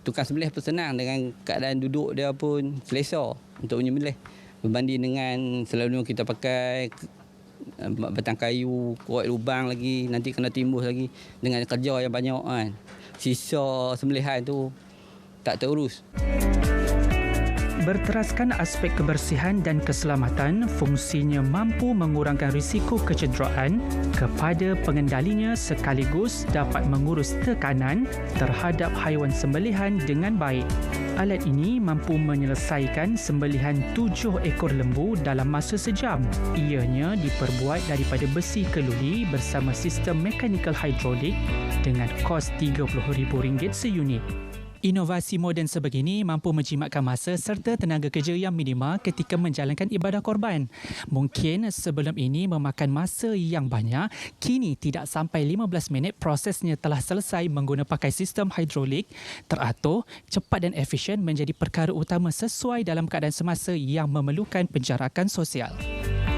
Tukang sembelih pun senang dengan keadaan duduk dia pun selesa untuk menyembelih. Berbanding dengan selalu kita pakai batang kayu, kuat lubang lagi, nanti kena timbus lagi dengan kerja yang banyak kan. Sisa sembelihan tu tak terurus. Berteraskan aspek kebersihan dan keselamatan, fungsinya mampu mengurangkan risiko kecederaan kepada pengendalinya sekaligus dapat mengurus tekanan terhadap haiwan sembelihan dengan baik. Alat ini mampu menyelesaikan sembelihan 7 ekor lembu dalam masa sejam. Ianya diperbuat daripada besi keluli bersama sistem mechanical hydraulic dengan kos RM30,000 seunit. Inovasi moden sebegini mampu menjimatkan masa serta tenaga kerja yang minima ketika menjalankan ibadah korban. Mungkin sebelum ini memakan masa yang banyak, kini tidak sampai 15 minit prosesnya telah selesai menggunakan pakai sistem hidrolik, teratur, cepat dan efisien menjadi perkara utama sesuai dalam keadaan semasa yang memerlukan penjarakan sosial.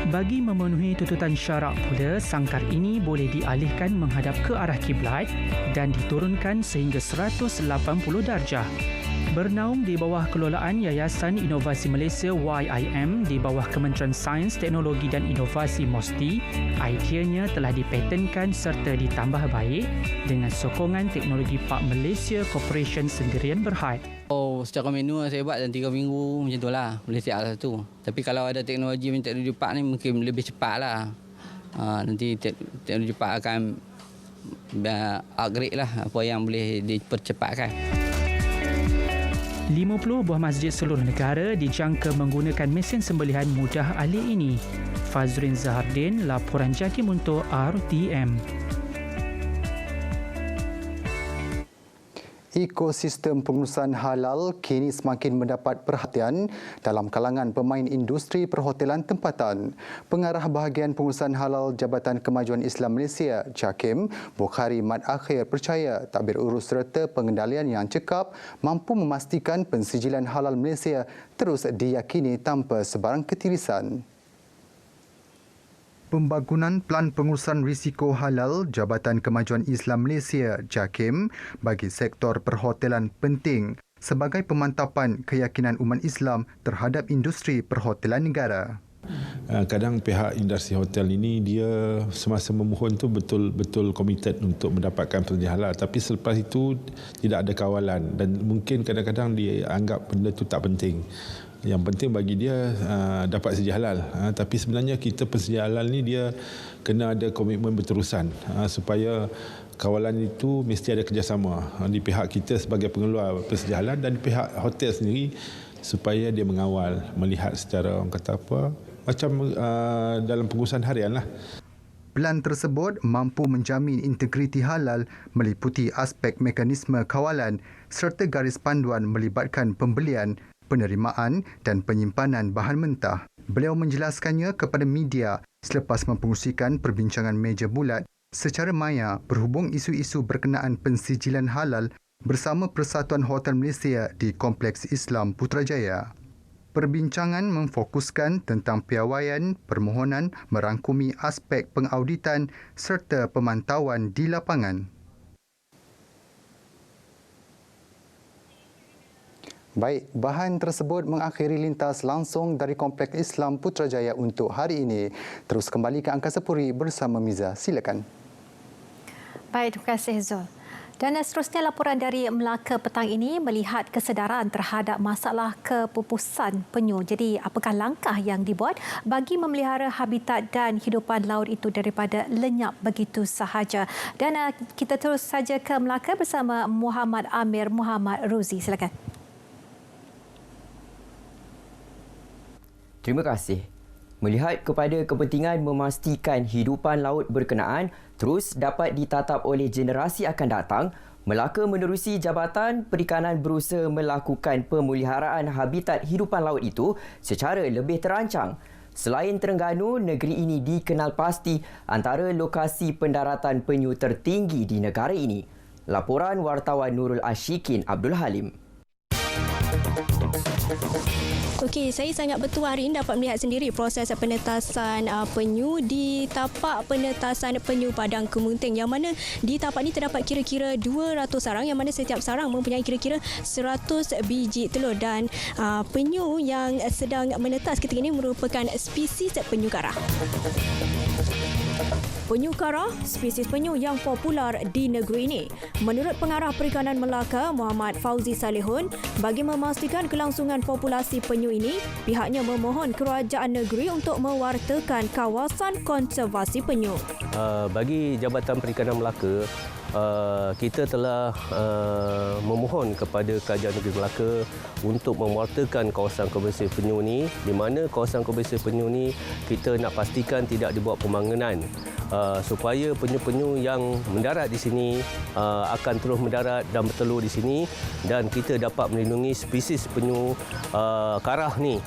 Bagi memenuhi tuntutan syarak pula, sangkar ini boleh dialihkan menghadap ke arah kiblat dan diturunkan sehingga 180 darjah. Bernaung di bawah kelolaan Yayasan Inovasi Malaysia YIM di bawah Kementerian Sains, Teknologi dan Inovasi MOSTI, ideanya telah dipatenkan serta ditambah baik dengan sokongan teknologi Park Malaysia Corporation Sendirian Berhad. Secara manual saya buat dalam 3 minggu macam tu lah, boleh siap satu. Tapi kalau ada teknologi macam teknologi Park ni mungkin lebih cepat lah. Nanti teknologi Park akan upgrade lah apa yang boleh dipercepatkan. 50 buah masjid seluruh negara dijangka menggunakan mesin sembelihan mudah alih ini. Fazrin Zahardin, laporan JAKIM untuk RTM. Ekosistem pengurusan halal kini semakin mendapat perhatian dalam kalangan pemain industri perhotelan tempatan. Pengarah bahagian pengurusan halal Jabatan Kemajuan Islam Malaysia, JAKIM, Bukhari Mat Akhir percaya tadbir urus serta pengendalian yang cekap mampu memastikan pensijilan halal Malaysia terus diyakini tanpa sebarang ketirisan. Pembangunan Pelan Pengurusan Risiko Halal Jabatan Kemajuan Islam Malaysia JAKIM bagi sektor perhotelan penting sebagai pemantapan keyakinan umat Islam terhadap industri perhotelan negara. Kadang pihak industri hotel ini dia semasa memohon tu betul-betul komited untuk mendapatkan perjanjian halal, tapi selepas itu tidak ada kawalan dan mungkin kadang-kadang dia anggap benda tu tak penting. Yang penting bagi dia dapat sedia halal. Tapi sebenarnya kita persedia halal ni dia kena ada komitmen berterusan supaya kawalan itu mesti ada kerjasama di pihak kita sebagai pengeluar persedia halal dan di pihak hotel sendiri supaya dia mengawal, melihat secara orang kata apa macam dalam pengurusan harian lah. Pelan tersebut mampu menjamin integriti halal meliputi aspek mekanisme kawalan serta garis panduan melibatkan pembelian, penerimaan dan penyimpanan bahan mentah. Beliau menjelaskannya kepada media selepas mempengusikan perbincangan meja bulat secara maya berhubung isu-isu berkenaan pensijilan halal bersama Persatuan Hotel Malaysia di Kompleks Islam Putrajaya. Perbincangan memfokuskan tentang piawaian permohonan merangkumi aspek pengauditan serta pemantauan di lapangan. Baik, bahan tersebut mengakhiri lintas langsung dari Kompleks Islam Putrajaya untuk hari ini. Terus kembali ke Angkasa Puri bersama Miza. Silakan. Baik, terima kasih Zul. Dan seterusnya laporan dari Melaka petang ini melihat kesedaran terhadap masalah kepupusan penyu. Jadi apakah langkah yang dibuat bagi memelihara habitat dan hidupan laut itu daripada lenyap begitu sahaja. Dan kita terus saja ke Melaka bersama Muhammad Amir Muhammad Ruzi. Silakan. Terima kasih. Melihat kepada kepentingan memastikan hidupan laut berkenaan terus dapat ditatap oleh generasi akan datang, Melaka menerusi Jabatan Perikanan berusaha melakukan pemeliharaan habitat hidupan laut itu secara lebih terancang. Selain Terengganu, negeri ini dikenal pasti antara lokasi pendaratan penyu tertinggi di negara ini. Laporan wartawan Nurul Ashikin Abdul Halim. Okey, saya sangat bertuah hari ini dapat melihat sendiri proses penetasan penyu di tapak penetasan penyu Padang Kemunting, yang mana di tapak ini terdapat kira-kira 200 sarang, yang mana setiap sarang mempunyai kira-kira 100 biji telur, dan penyu yang sedang menetas ketika ini merupakan spesies penyu karah. Penyu karah, spesies penyu yang popular di negeri ini. Menurut Pengarah Perikanan Melaka, Muhammad Fauzi Salihun, bagi memastikan kelangsungan populasi penyu ini, pihaknya memohon kerajaan negeri untuk mewartakan kawasan konservasi penyu. Bagi Jabatan Perikanan Melaka, kita telah memohon kepada Kerajaan Negeri Melaka untuk mewartakan kawasan komersial penyu ni, di mana kawasan komersial penyu ni kita nak pastikan tidak dibuat pembangunan supaya penyu-penyu yang mendarat di sini akan terus mendarat dan bertelur di sini dan kita dapat melindungi spesies penyu karah ni.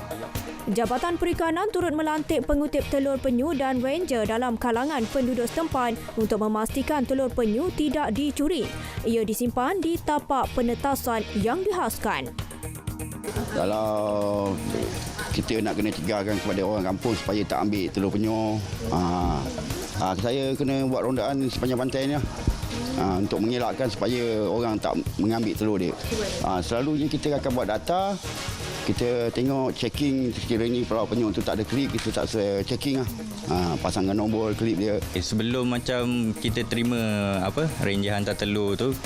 Jabatan Perikanan turut melantik pengutip telur penyu dan ranger dalam kalangan penduduk setempat untuk memastikan telur penyu tidak dicuri. Ia disimpan di tapak penetasan yang dihaskan. Kalau kita nak kena cegahkan kepada orang kampung supaya tak ambil telur penyu, saya kena buat rondaan sepanjang pantai ni untuk mengelakkan supaya orang tak mengambil telur dia. Selalunya kita akan buat data, kita tengok checking sekiranya perahu penyu tu tak ada klip, kita tak checking pasangkan nombor klip dia. Sebelum macam kita terima ranger hantar telur tu,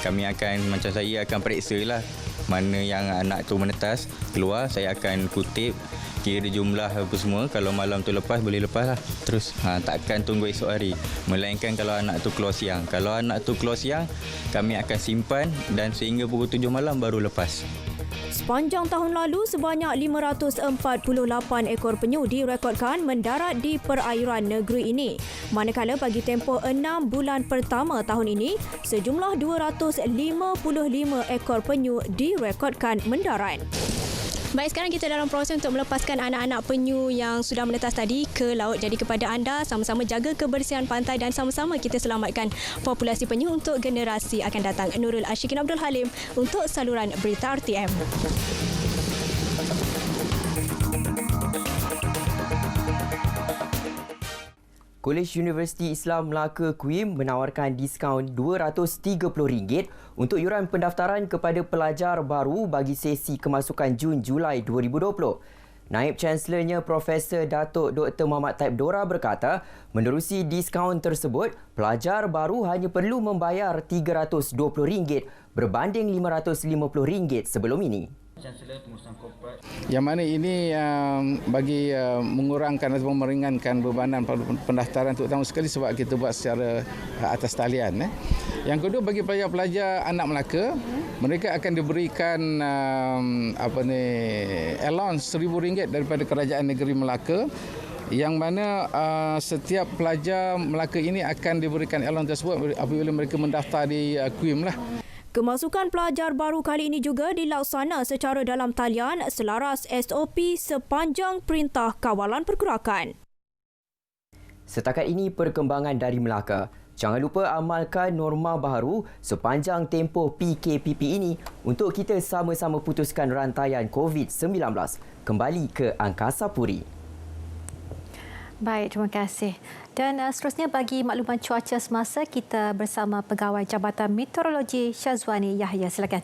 kami akan saya akan periksa lah mana yang anak tu menetas keluar, saya akan kutip kira jumlah apa semua. Kalau malam tu lepas boleh lepas lah. Terus takkan tunggu esok hari. Melainkan kalau anak tu keluar siang. Kalau anak tu keluar siang, kami akan simpan dan sehingga pukul 7 malam baru lepas. Sepanjang tahun lalu, sebanyak 548 ekor penyu direkodkan mendarat di perairan negeri ini. Manakala bagi tempoh 6 bulan pertama tahun ini, sejumlah 255 ekor penyu direkodkan mendarat. Baik, sekarang kita dalam proses untuk melepaskan anak-anak penyu yang sudah menetas tadi ke laut. Jadi kepada anda, sama-sama jaga kebersihan pantai dan sama-sama kita selamatkan populasi penyu untuk generasi akan datang. Nurul Ashikin Abdul Halim untuk saluran Berita RTM. Kolej Universiti Islam Melaka KUIM menawarkan diskaun RM230 untuk yuran pendaftaran kepada pelajar baru bagi sesi kemasukan Jun-Julai 2020. Naib Chancelornya Profesor Datuk Dr. Muhammad Taib Dora berkata, menerusi diskaun tersebut, pelajar baru hanya perlu membayar RM320 berbanding RM550 sebelum ini. Yang mana ini bagi mengurangkan atau meringankan bebanan pendaftaran, terutama sekali sebab kita buat secara atas talian. Yang kedua, bagi pelajar-pelajar anak Melaka, mereka akan diberikan allowance RM1,000 daripada Kerajaan Negeri Melaka, yang mana setiap pelajar Melaka ini akan diberikan allowance tersebut apabila mereka mendaftar di KUIM lah. Kemasukan pelajar baru kali ini juga dilaksana secara dalam talian selaras SOP sepanjang Perintah Kawalan Pergerakan. Setakat ini perkembangan dari Melaka. Jangan lupa amalkan norma baharu sepanjang tempoh PKPP ini untuk kita sama-sama putuskan rantaian COVID-19. Kembali ke Angkasa Puri. Baik, terima kasih. Dan seterusnya bagi makluman cuaca semasa, kita bersama Pegawai Jabatan Meteorologi Syazwani Yahya. Silakan.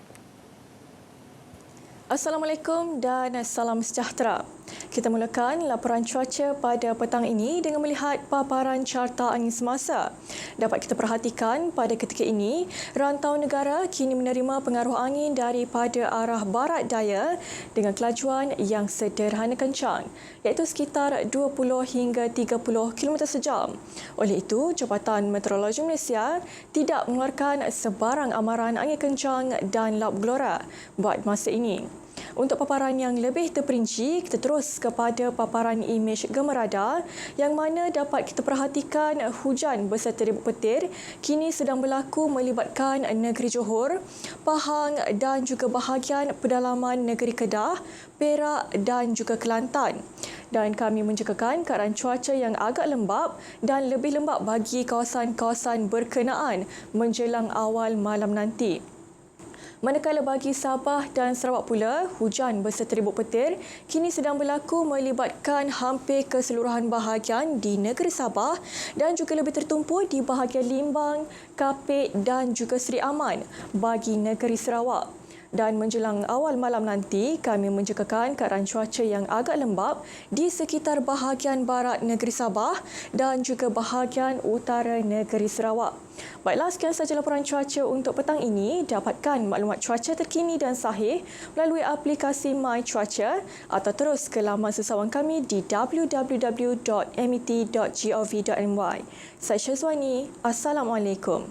Assalamualaikum dan salam sejahtera. Kita mulakan laporan cuaca pada petang ini dengan melihat paparan carta angin semasa. Dapat kita perhatikan pada ketika ini, rantau negara kini menerima pengaruh angin daripada arah barat daya dengan kelajuan yang sederhana kencang, iaitu sekitar 20 hingga 30 km sejam. Oleh itu, Jabatan Meteorologi Malaysia tidak mengeluarkan sebarang amaran angin kencang dan laup gelora buat masa ini. Untuk paparan yang lebih terperinci, kita terus kepada paparan imej gemar radar yang mana dapat kita perhatikan hujan beserta ribut petir kini sedang berlaku melibatkan negeri Johor, Pahang dan juga bahagian pedalaman negeri Kedah, Perak dan juga Kelantan. Dan kami menjangkakan keadaan cuaca yang agak lembap dan lebih lembap bagi kawasan-kawasan berkenaan menjelang awal malam nanti. Manakala bagi Sabah dan Sarawak pula, hujan beserta ribut petir kini sedang berlaku melibatkan hampir keseluruhan bahagian di negeri Sabah dan juga lebih tertumpu di bahagian Limbang, Kapit dan juga Seri Aman bagi negeri Sarawak. Dan menjelang awal malam nanti, kami menjangkakan keadaan cuaca yang agak lembap di sekitar bahagian barat negeri Sabah dan juga bahagian utara negeri Sarawak. Baiklah, sekian sahaja laporan cuaca untuk petang ini. Dapatkan maklumat cuaca terkini dan sahih melalui aplikasi My Cuaca atau terus ke laman sesawang kami di www.met.gov.my. Saya Syazwani. Assalamualaikum.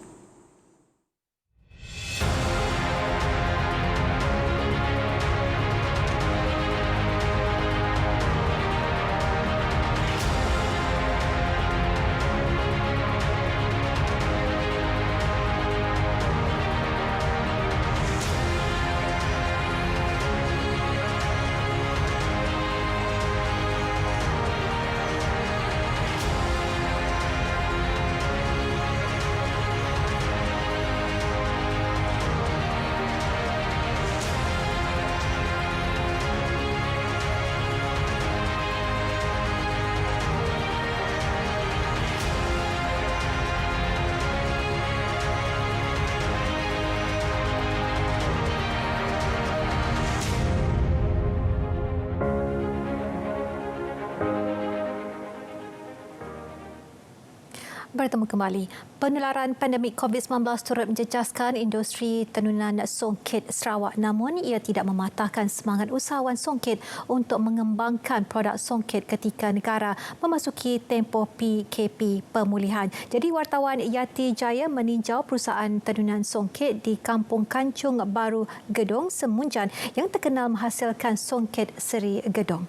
Bertemu kembali. Penularan pandemik COVID-19 turut menjejaskan industri tenunan songket Sarawak, namun ia tidak mematahkan semangat usahawan songket untuk mengembangkan produk songket ketika negara memasuki tempoh PKP pemulihan. Jadi wartawan Yati Jaya meninjau perusahaan tenunan songket di Kampung Kancung Baru Gedong Semunjan yang terkenal menghasilkan songket seri Gedong.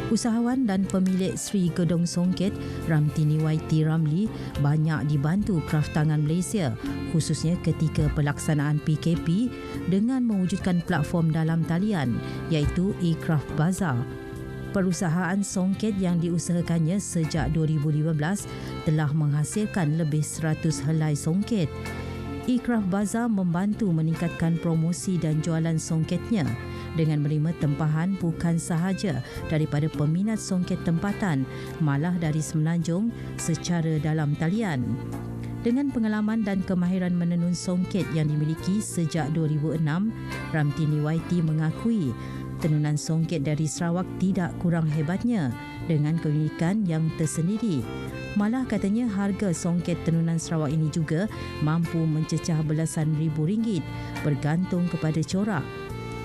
Usahawan dan pemilik Sri Gedong Songket, Ramtini Waiti Ramli, banyak dibantu Kraftangan Malaysia, khususnya ketika pelaksanaan PKP dengan mewujudkan platform dalam talian iaitu eCraft Bazaar. Perusahaan songket yang diusahakannya sejak 2015 telah menghasilkan lebih 100 helai songket. eCraft Bazaar membantu meningkatkan promosi dan jualan songketnya dengan menerima tempahan bukan sahaja daripada peminat songket tempatan, malah dari Semenanjung secara dalam talian. Dengan pengalaman dan kemahiran menenun songket yang dimiliki sejak 2006, Ramtini Waiti mengakui tenunan songket dari Sarawak tidak kurang hebatnya dengan keunikan yang tersendiri. Malah katanya harga songket tenunan Sarawak ini juga mampu mencecah belasan ribu ringgit bergantung kepada corak.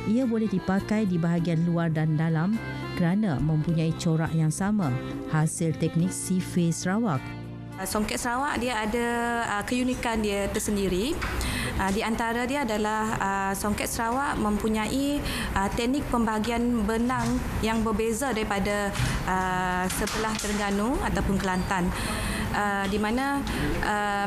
Ia boleh dipakai di bahagian luar dan dalam kerana mempunyai corak yang sama, hasil teknik Sife Sarawak. Songket Sarawak dia ada keunikan dia tersendiri. Di antara dia adalah songket Sarawak mempunyai teknik pembahagian benang yang berbeza daripada sebelah Terengganu ataupun Kelantan. Di mana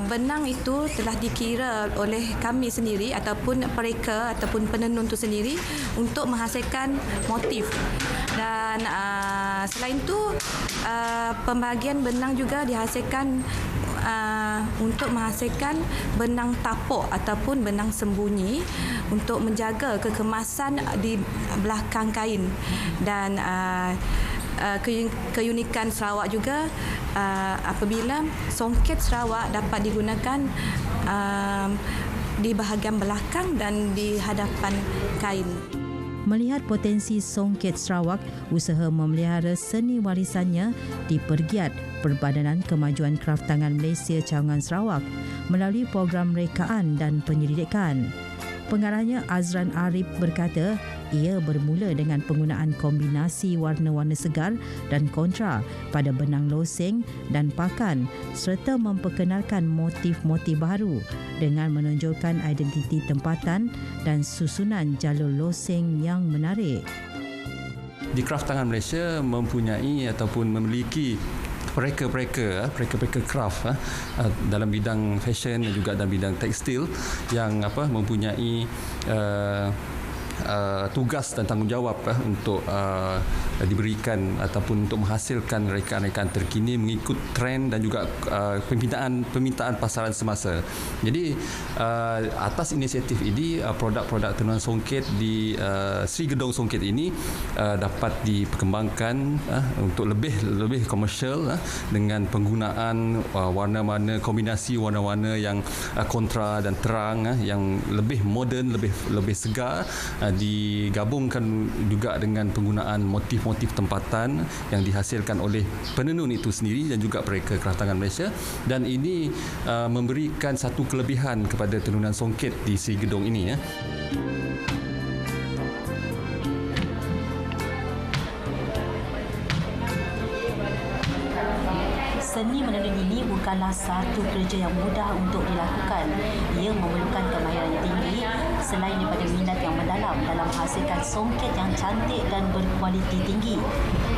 benang itu telah dikira oleh kami sendiri ataupun pereka ataupun penenun itu sendiri untuk menghasilkan motif. Dan selain itu pembahagian benang juga dihasilkan untuk menghasilkan benang tapuk ataupun benang sembunyi untuk menjaga kekemasan di belakang kain. Dan keunikan Sarawak juga apabila songket Sarawak dapat digunakan di bahagian belakang dan di hadapan kain. Melihat potensi songket Sarawak, usaha memelihara seni warisannya dipergiat Perbadanan Kemajuan Kraftangan Malaysia Cawangan Sarawak melalui program rekaan dan penyelidikan. Pengarahnya Azran Arif berkata, ia bermula dengan penggunaan kombinasi warna-warna segar dan kontra pada benang loseng dan pakan serta memperkenalkan motif-motif baru dengan menonjolkan identiti tempatan dan susunan jalur loseng yang menarik. Di Kraftangan Malaysia mempunyai ataupun memiliki pereka-pereka craft dalam bidang fashion dan juga dalam bidang tekstil yang mempunyai tugas dan tanggungjawab untuk diberikan ataupun untuk menghasilkan rekaan-rekaan terkini mengikut trend dan juga permintaan pasaran semasa. Jadi atas inisiatif ini produk-produk tenunan songket di Sri Gedong Songket ini dapat diperkembangkan untuk lebih komersial dengan penggunaan warna-warna, kombinasi warna-warna yang kontra dan terang yang lebih moden, lebih segar, digabungkan juga dengan penggunaan motif-motif tempatan yang dihasilkan oleh penenun itu sendiri dan juga pereka Kraftangan Malaysia, dan ini memberikan satu kelebihan kepada tenunan songket di Sri Gedong ini ya. Seni menenun ini bukanlah satu kerja yang mudah untuk dilakukan. Ia memerlukan kemahiran tinggi selain daripada minat yang mendalam dalam menghasilkan songket yang cantik dan berkualiti tinggi.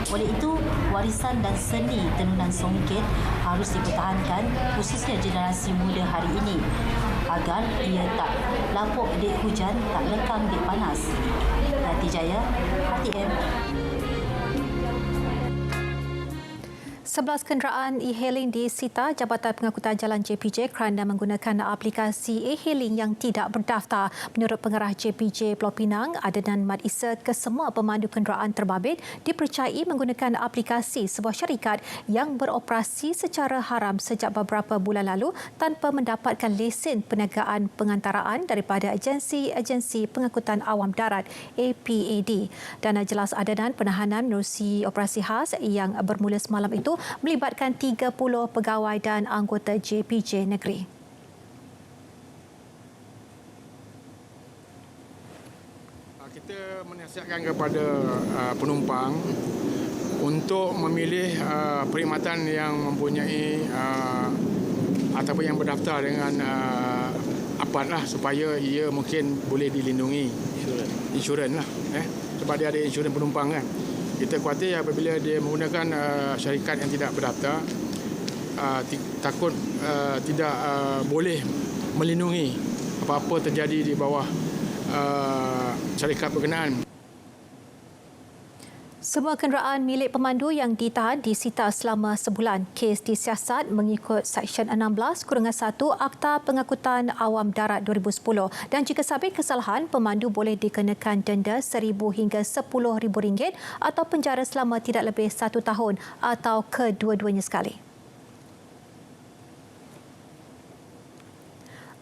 Oleh itu, warisan dan seni tenunan songket harus dipertahankan khususnya generasi muda hari ini agar ia tak lapuk dek hujan, tak lekang dek panas. Yati Jaya, RTM. 11 kenderaan e-hailing disita Jabatan Pengangkutan Jalan JPJ kerana menggunakan aplikasi e-hailing yang tidak berdaftar. Menurut pengarah JPJ Pulau Pinang, Adnan Mat Isa, kesemua pemandu kenderaan terbabit dipercayai menggunakan aplikasi sebuah syarikat yang beroperasi secara haram sejak beberapa bulan lalu tanpa mendapatkan lesen perniagaan pengantaraan daripada agensi pengangkutan awam darat APAD. Dan jelas Adnan, penahanan menerusi operasi khas yang bermula semalam itu melibatkan 30 pegawai dan anggota JPJ negeri. Kita menasihatkan kepada penumpang untuk memilih perkhidmatan yang mempunyai ataupun yang berdaftar dengan APAD lah, supaya ia mungkin boleh dilindungi. Insurans lah. Sebab dia ada insurans penumpang kan. Kita khawatir apabila dia menggunakan syarikat yang tidak berdaftar, takut tidak boleh melindungi apa-apa terjadi di bawah syarikat berkenaan. Semua kenderaan milik pemandu yang ditahan disita selama sebulan. Kes disiasat mengikut Seksyen 16-1 Akta Pengangkutan Awam Darat 2010 dan jika sabit kesalahan, pemandu boleh dikenakan denda RM1,000 hingga RM10,000 atau penjara selama tidak lebih 1 tahun atau kedua-duanya sekali.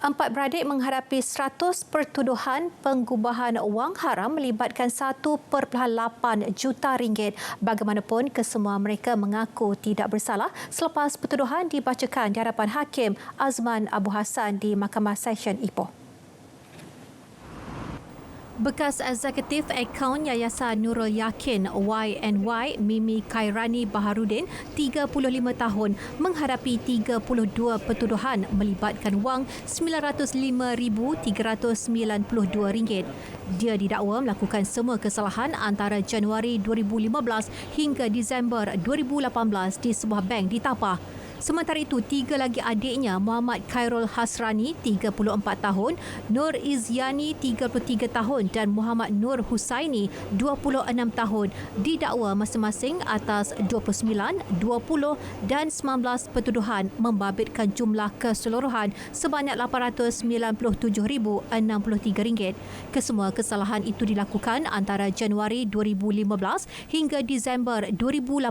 4 beradik menghadapi 100 pertuduhan pengubahan wang haram melibatkan RM1.8 juta. Bagaimanapun, kesemua mereka mengaku tidak bersalah selepas pertuduhan dibacakan di hadapan Hakim Azman Abu Hassan di Mahkamah Seksyen Ipoh. Bekas Eksekutif Akaun Yayasan Nurul Yakin YNY Mimi Khairani Baharudin 35 tahun menghadapi 32 pertuduhan melibatkan wang RM905,392. Dia didakwa melakukan semua kesalahan antara Januari 2015 hingga Disember 2018 di sebuah bank di Tapah. Sementara itu, 3 lagi adiknya, Muhammad Khairul Hasrani, 34 tahun, Nur Izyani, 33 tahun dan Muhammad Nur Husaini, 26 tahun, didakwa masing-masing atas 29, 20 dan 19 pertuduhan membabitkan jumlah keseluruhan sebanyak RM897,063. Kesemua kesalahan itu dilakukan antara Januari 2015 hingga Disember 2018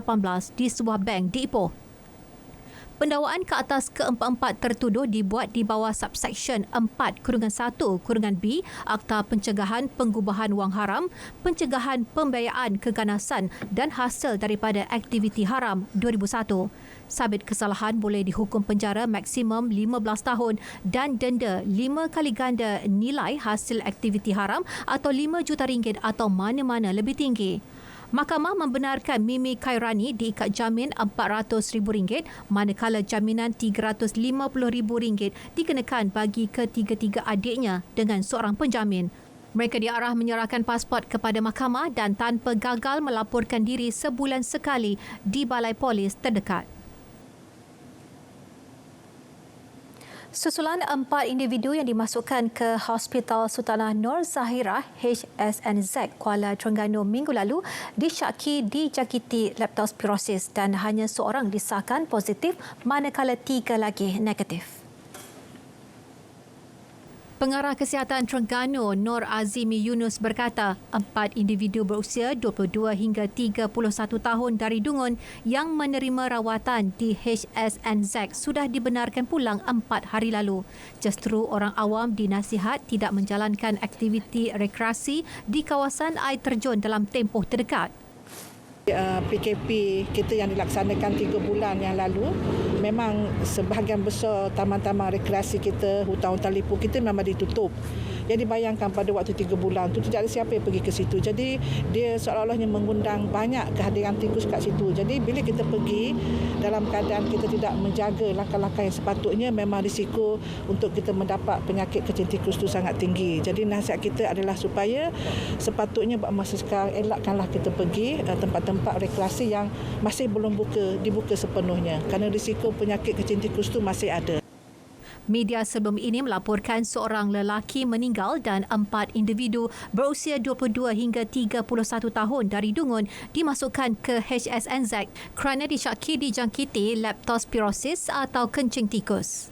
di sebuah bank di Ipoh. Pendakwaan ke atas keempat-empat tertuduh dibuat di bawah subseksyen 4-1-B Akta Pencegahan Pengubahan Wang Haram, Pencegahan Pembiayaan Keganasan dan Hasil daripada Aktiviti Haram 2001. Sabit kesalahan boleh dihukum penjara maksimum 15 tahun dan denda 5 kali ganda nilai hasil aktiviti haram atau RM5 juta atau mana-mana lebih tinggi. Mahkamah membenarkan Mimi Khairani diikat jamin RM400,000 manakala jaminan RM350,000 dikenakan bagi ketiga-tiga adiknya dengan seorang penjamin. Mereka diarah menyerahkan pasport kepada mahkamah dan tanpa gagal melaporkan diri sebulan sekali di balai polis terdekat. Susulan 4 individu yang dimasukkan ke Hospital Sultanah Nur Zahirah HSNZ Kuala Terengganu minggu lalu disyaki dijangkiti leptospirosis dan hanya seorang disahkan positif manakala 3 lagi negatif. Pengarah Kesihatan Terengganu Nur Azimi Yunus berkata 4 individu berusia 22 hingga 31 tahun dari Dungun yang menerima rawatan di HSNZ sudah dibenarkan pulang 4 hari lalu. Justru orang awam dinasihat tidak menjalankan aktiviti rekreasi di kawasan air terjun dalam tempoh terdekat. PKP kita yang dilaksanakan 3 bulan yang lalu, memang sebahagian besar taman-taman rekreasi kita, hutan-hutan lipu kita memang ditutup. Jadi bayangkan pada waktu 3 bulan tu tidak ada siapa yang pergi ke situ. Jadi dia seolah-olahnya mengundang banyak kehadiran tikus kat situ. Jadi bila kita pergi dalam keadaan kita tidak menjaga langkah-langkah yang sepatutnya, memang risiko untuk kita mendapat penyakit kencing tikus tu sangat tinggi. Jadi nasihat kita adalah supaya sepatutnya buat masa sekarang elakkanlah kita pergi tempat-tempat rekreasi yang masih belum dibuka sepenuhnya kerana risiko penyakit kencing tikus tu masih ada. Media sebelum ini melaporkan seorang lelaki meninggal dan 4 individu berusia 22 hingga 31 tahun dari Dungun dimasukkan ke HSNZ kerana disyaki dijangkiti leptospirosis atau kencing tikus.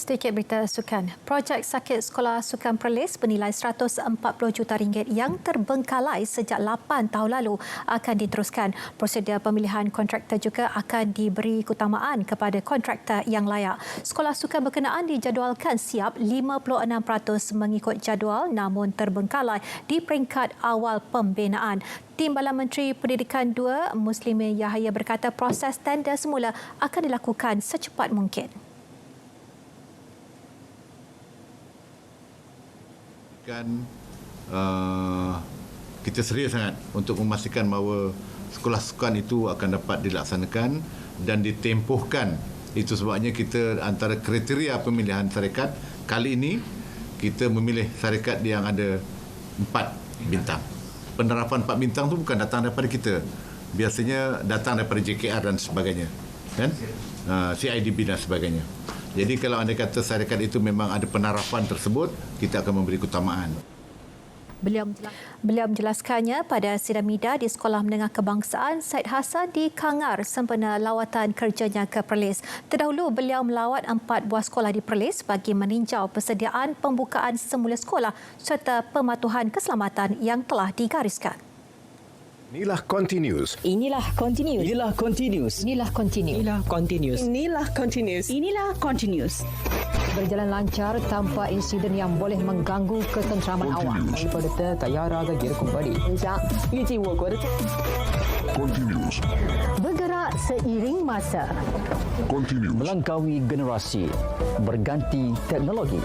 Sedikit berita sukan. Projek sakit Sekolah Sukan Perlis bernilai RM140 juta yang terbengkalai sejak 8 tahun lalu akan diteruskan. Prosedur pemilihan kontraktor juga akan diberi keutamaan kepada kontraktor yang layak. Sekolah sukan berkenaan dijadualkan siap 56% mengikut jadual namun terbengkalai di peringkat awal pembinaan. Timbalan Menteri Pendidikan 2 Muslimin Yahaya berkata proses tender semula akan dilakukan secepat mungkin. Kita serius sangat untuk memastikan bahawa sekolah sukan itu akan dapat dilaksanakan dan ditempuhkan. Itu sebabnya kita antara kriteria pemilihan syarikat kali ini kita memilih syarikat yang ada 4 bintang. Penerapan 4 bintang tu bukan datang daripada kita. Biasanya datang daripada JKR dan sebagainya. Kan? CIDB dan sebagainya. Jadi kalau anda kata syarikat itu memang ada penerapan tersebut, kita akan memberi keutamaan. Beliau menjelaskannya pada sidang media di Sekolah Menengah Kebangsaan Syed Hassan di Kangar sempena lawatan kerjanya ke Perlis. Terdahulu beliau melawat 4 buah sekolah di Perlis bagi meninjau persediaan pembukaan semula sekolah serta pematuhan keselamatan yang telah digariskan. Inilah Continuous. Inilah Continuous. Inilah Continuous. Inilah Continuous. Inilah Continuous. Inilah Continuous. Inilah Continuous. Berjalan lancar tanpa insiden yang boleh mengganggu ketenteraman awak. Pada tayara ke kembali. Continuous. Bergerak seiring masa. Continuous. Melangkaui generasi. Berganti teknologi.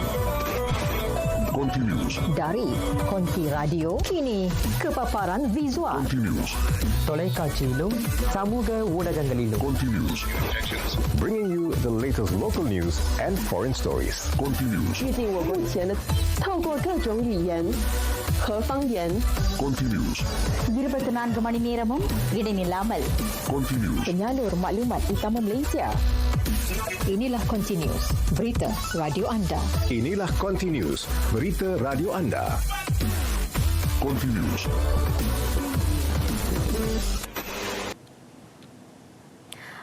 Continuous. Dari konti radio kini ke paparan visual. Continuous. Toleka Cilung, Samuga Wudagan Galilo. Continuous. Bringing you the latest local news and foreign stories. Continuous. 预计我目前的透过各种语言和方言。Continuous. Berkenaan Gemani Miramum, Gini Lamal. Continuous. Penyalur maklumat utama Malaysia. Inilah Continuous, berita radio anda. Inilah Continuous, berita radio anda. Continuous.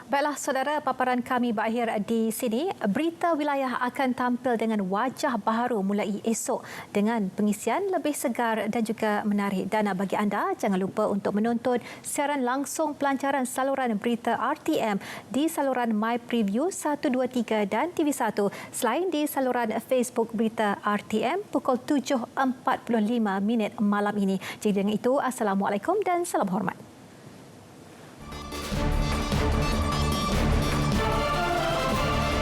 Baiklah saudara, paparan kami berakhir di sini. Berita wilayah akan tampil dengan wajah baharu mulai esok dengan pengisian lebih segar dan juga menarik. Dan bagi anda, jangan lupa untuk menonton siaran langsung pelancaran saluran berita RTM di saluran My Preview 123 dan TV1 selain di saluran Facebook berita RTM pukul 7.45 malam ini. Jadi dengan itu, Assalamualaikum dan salam hormat.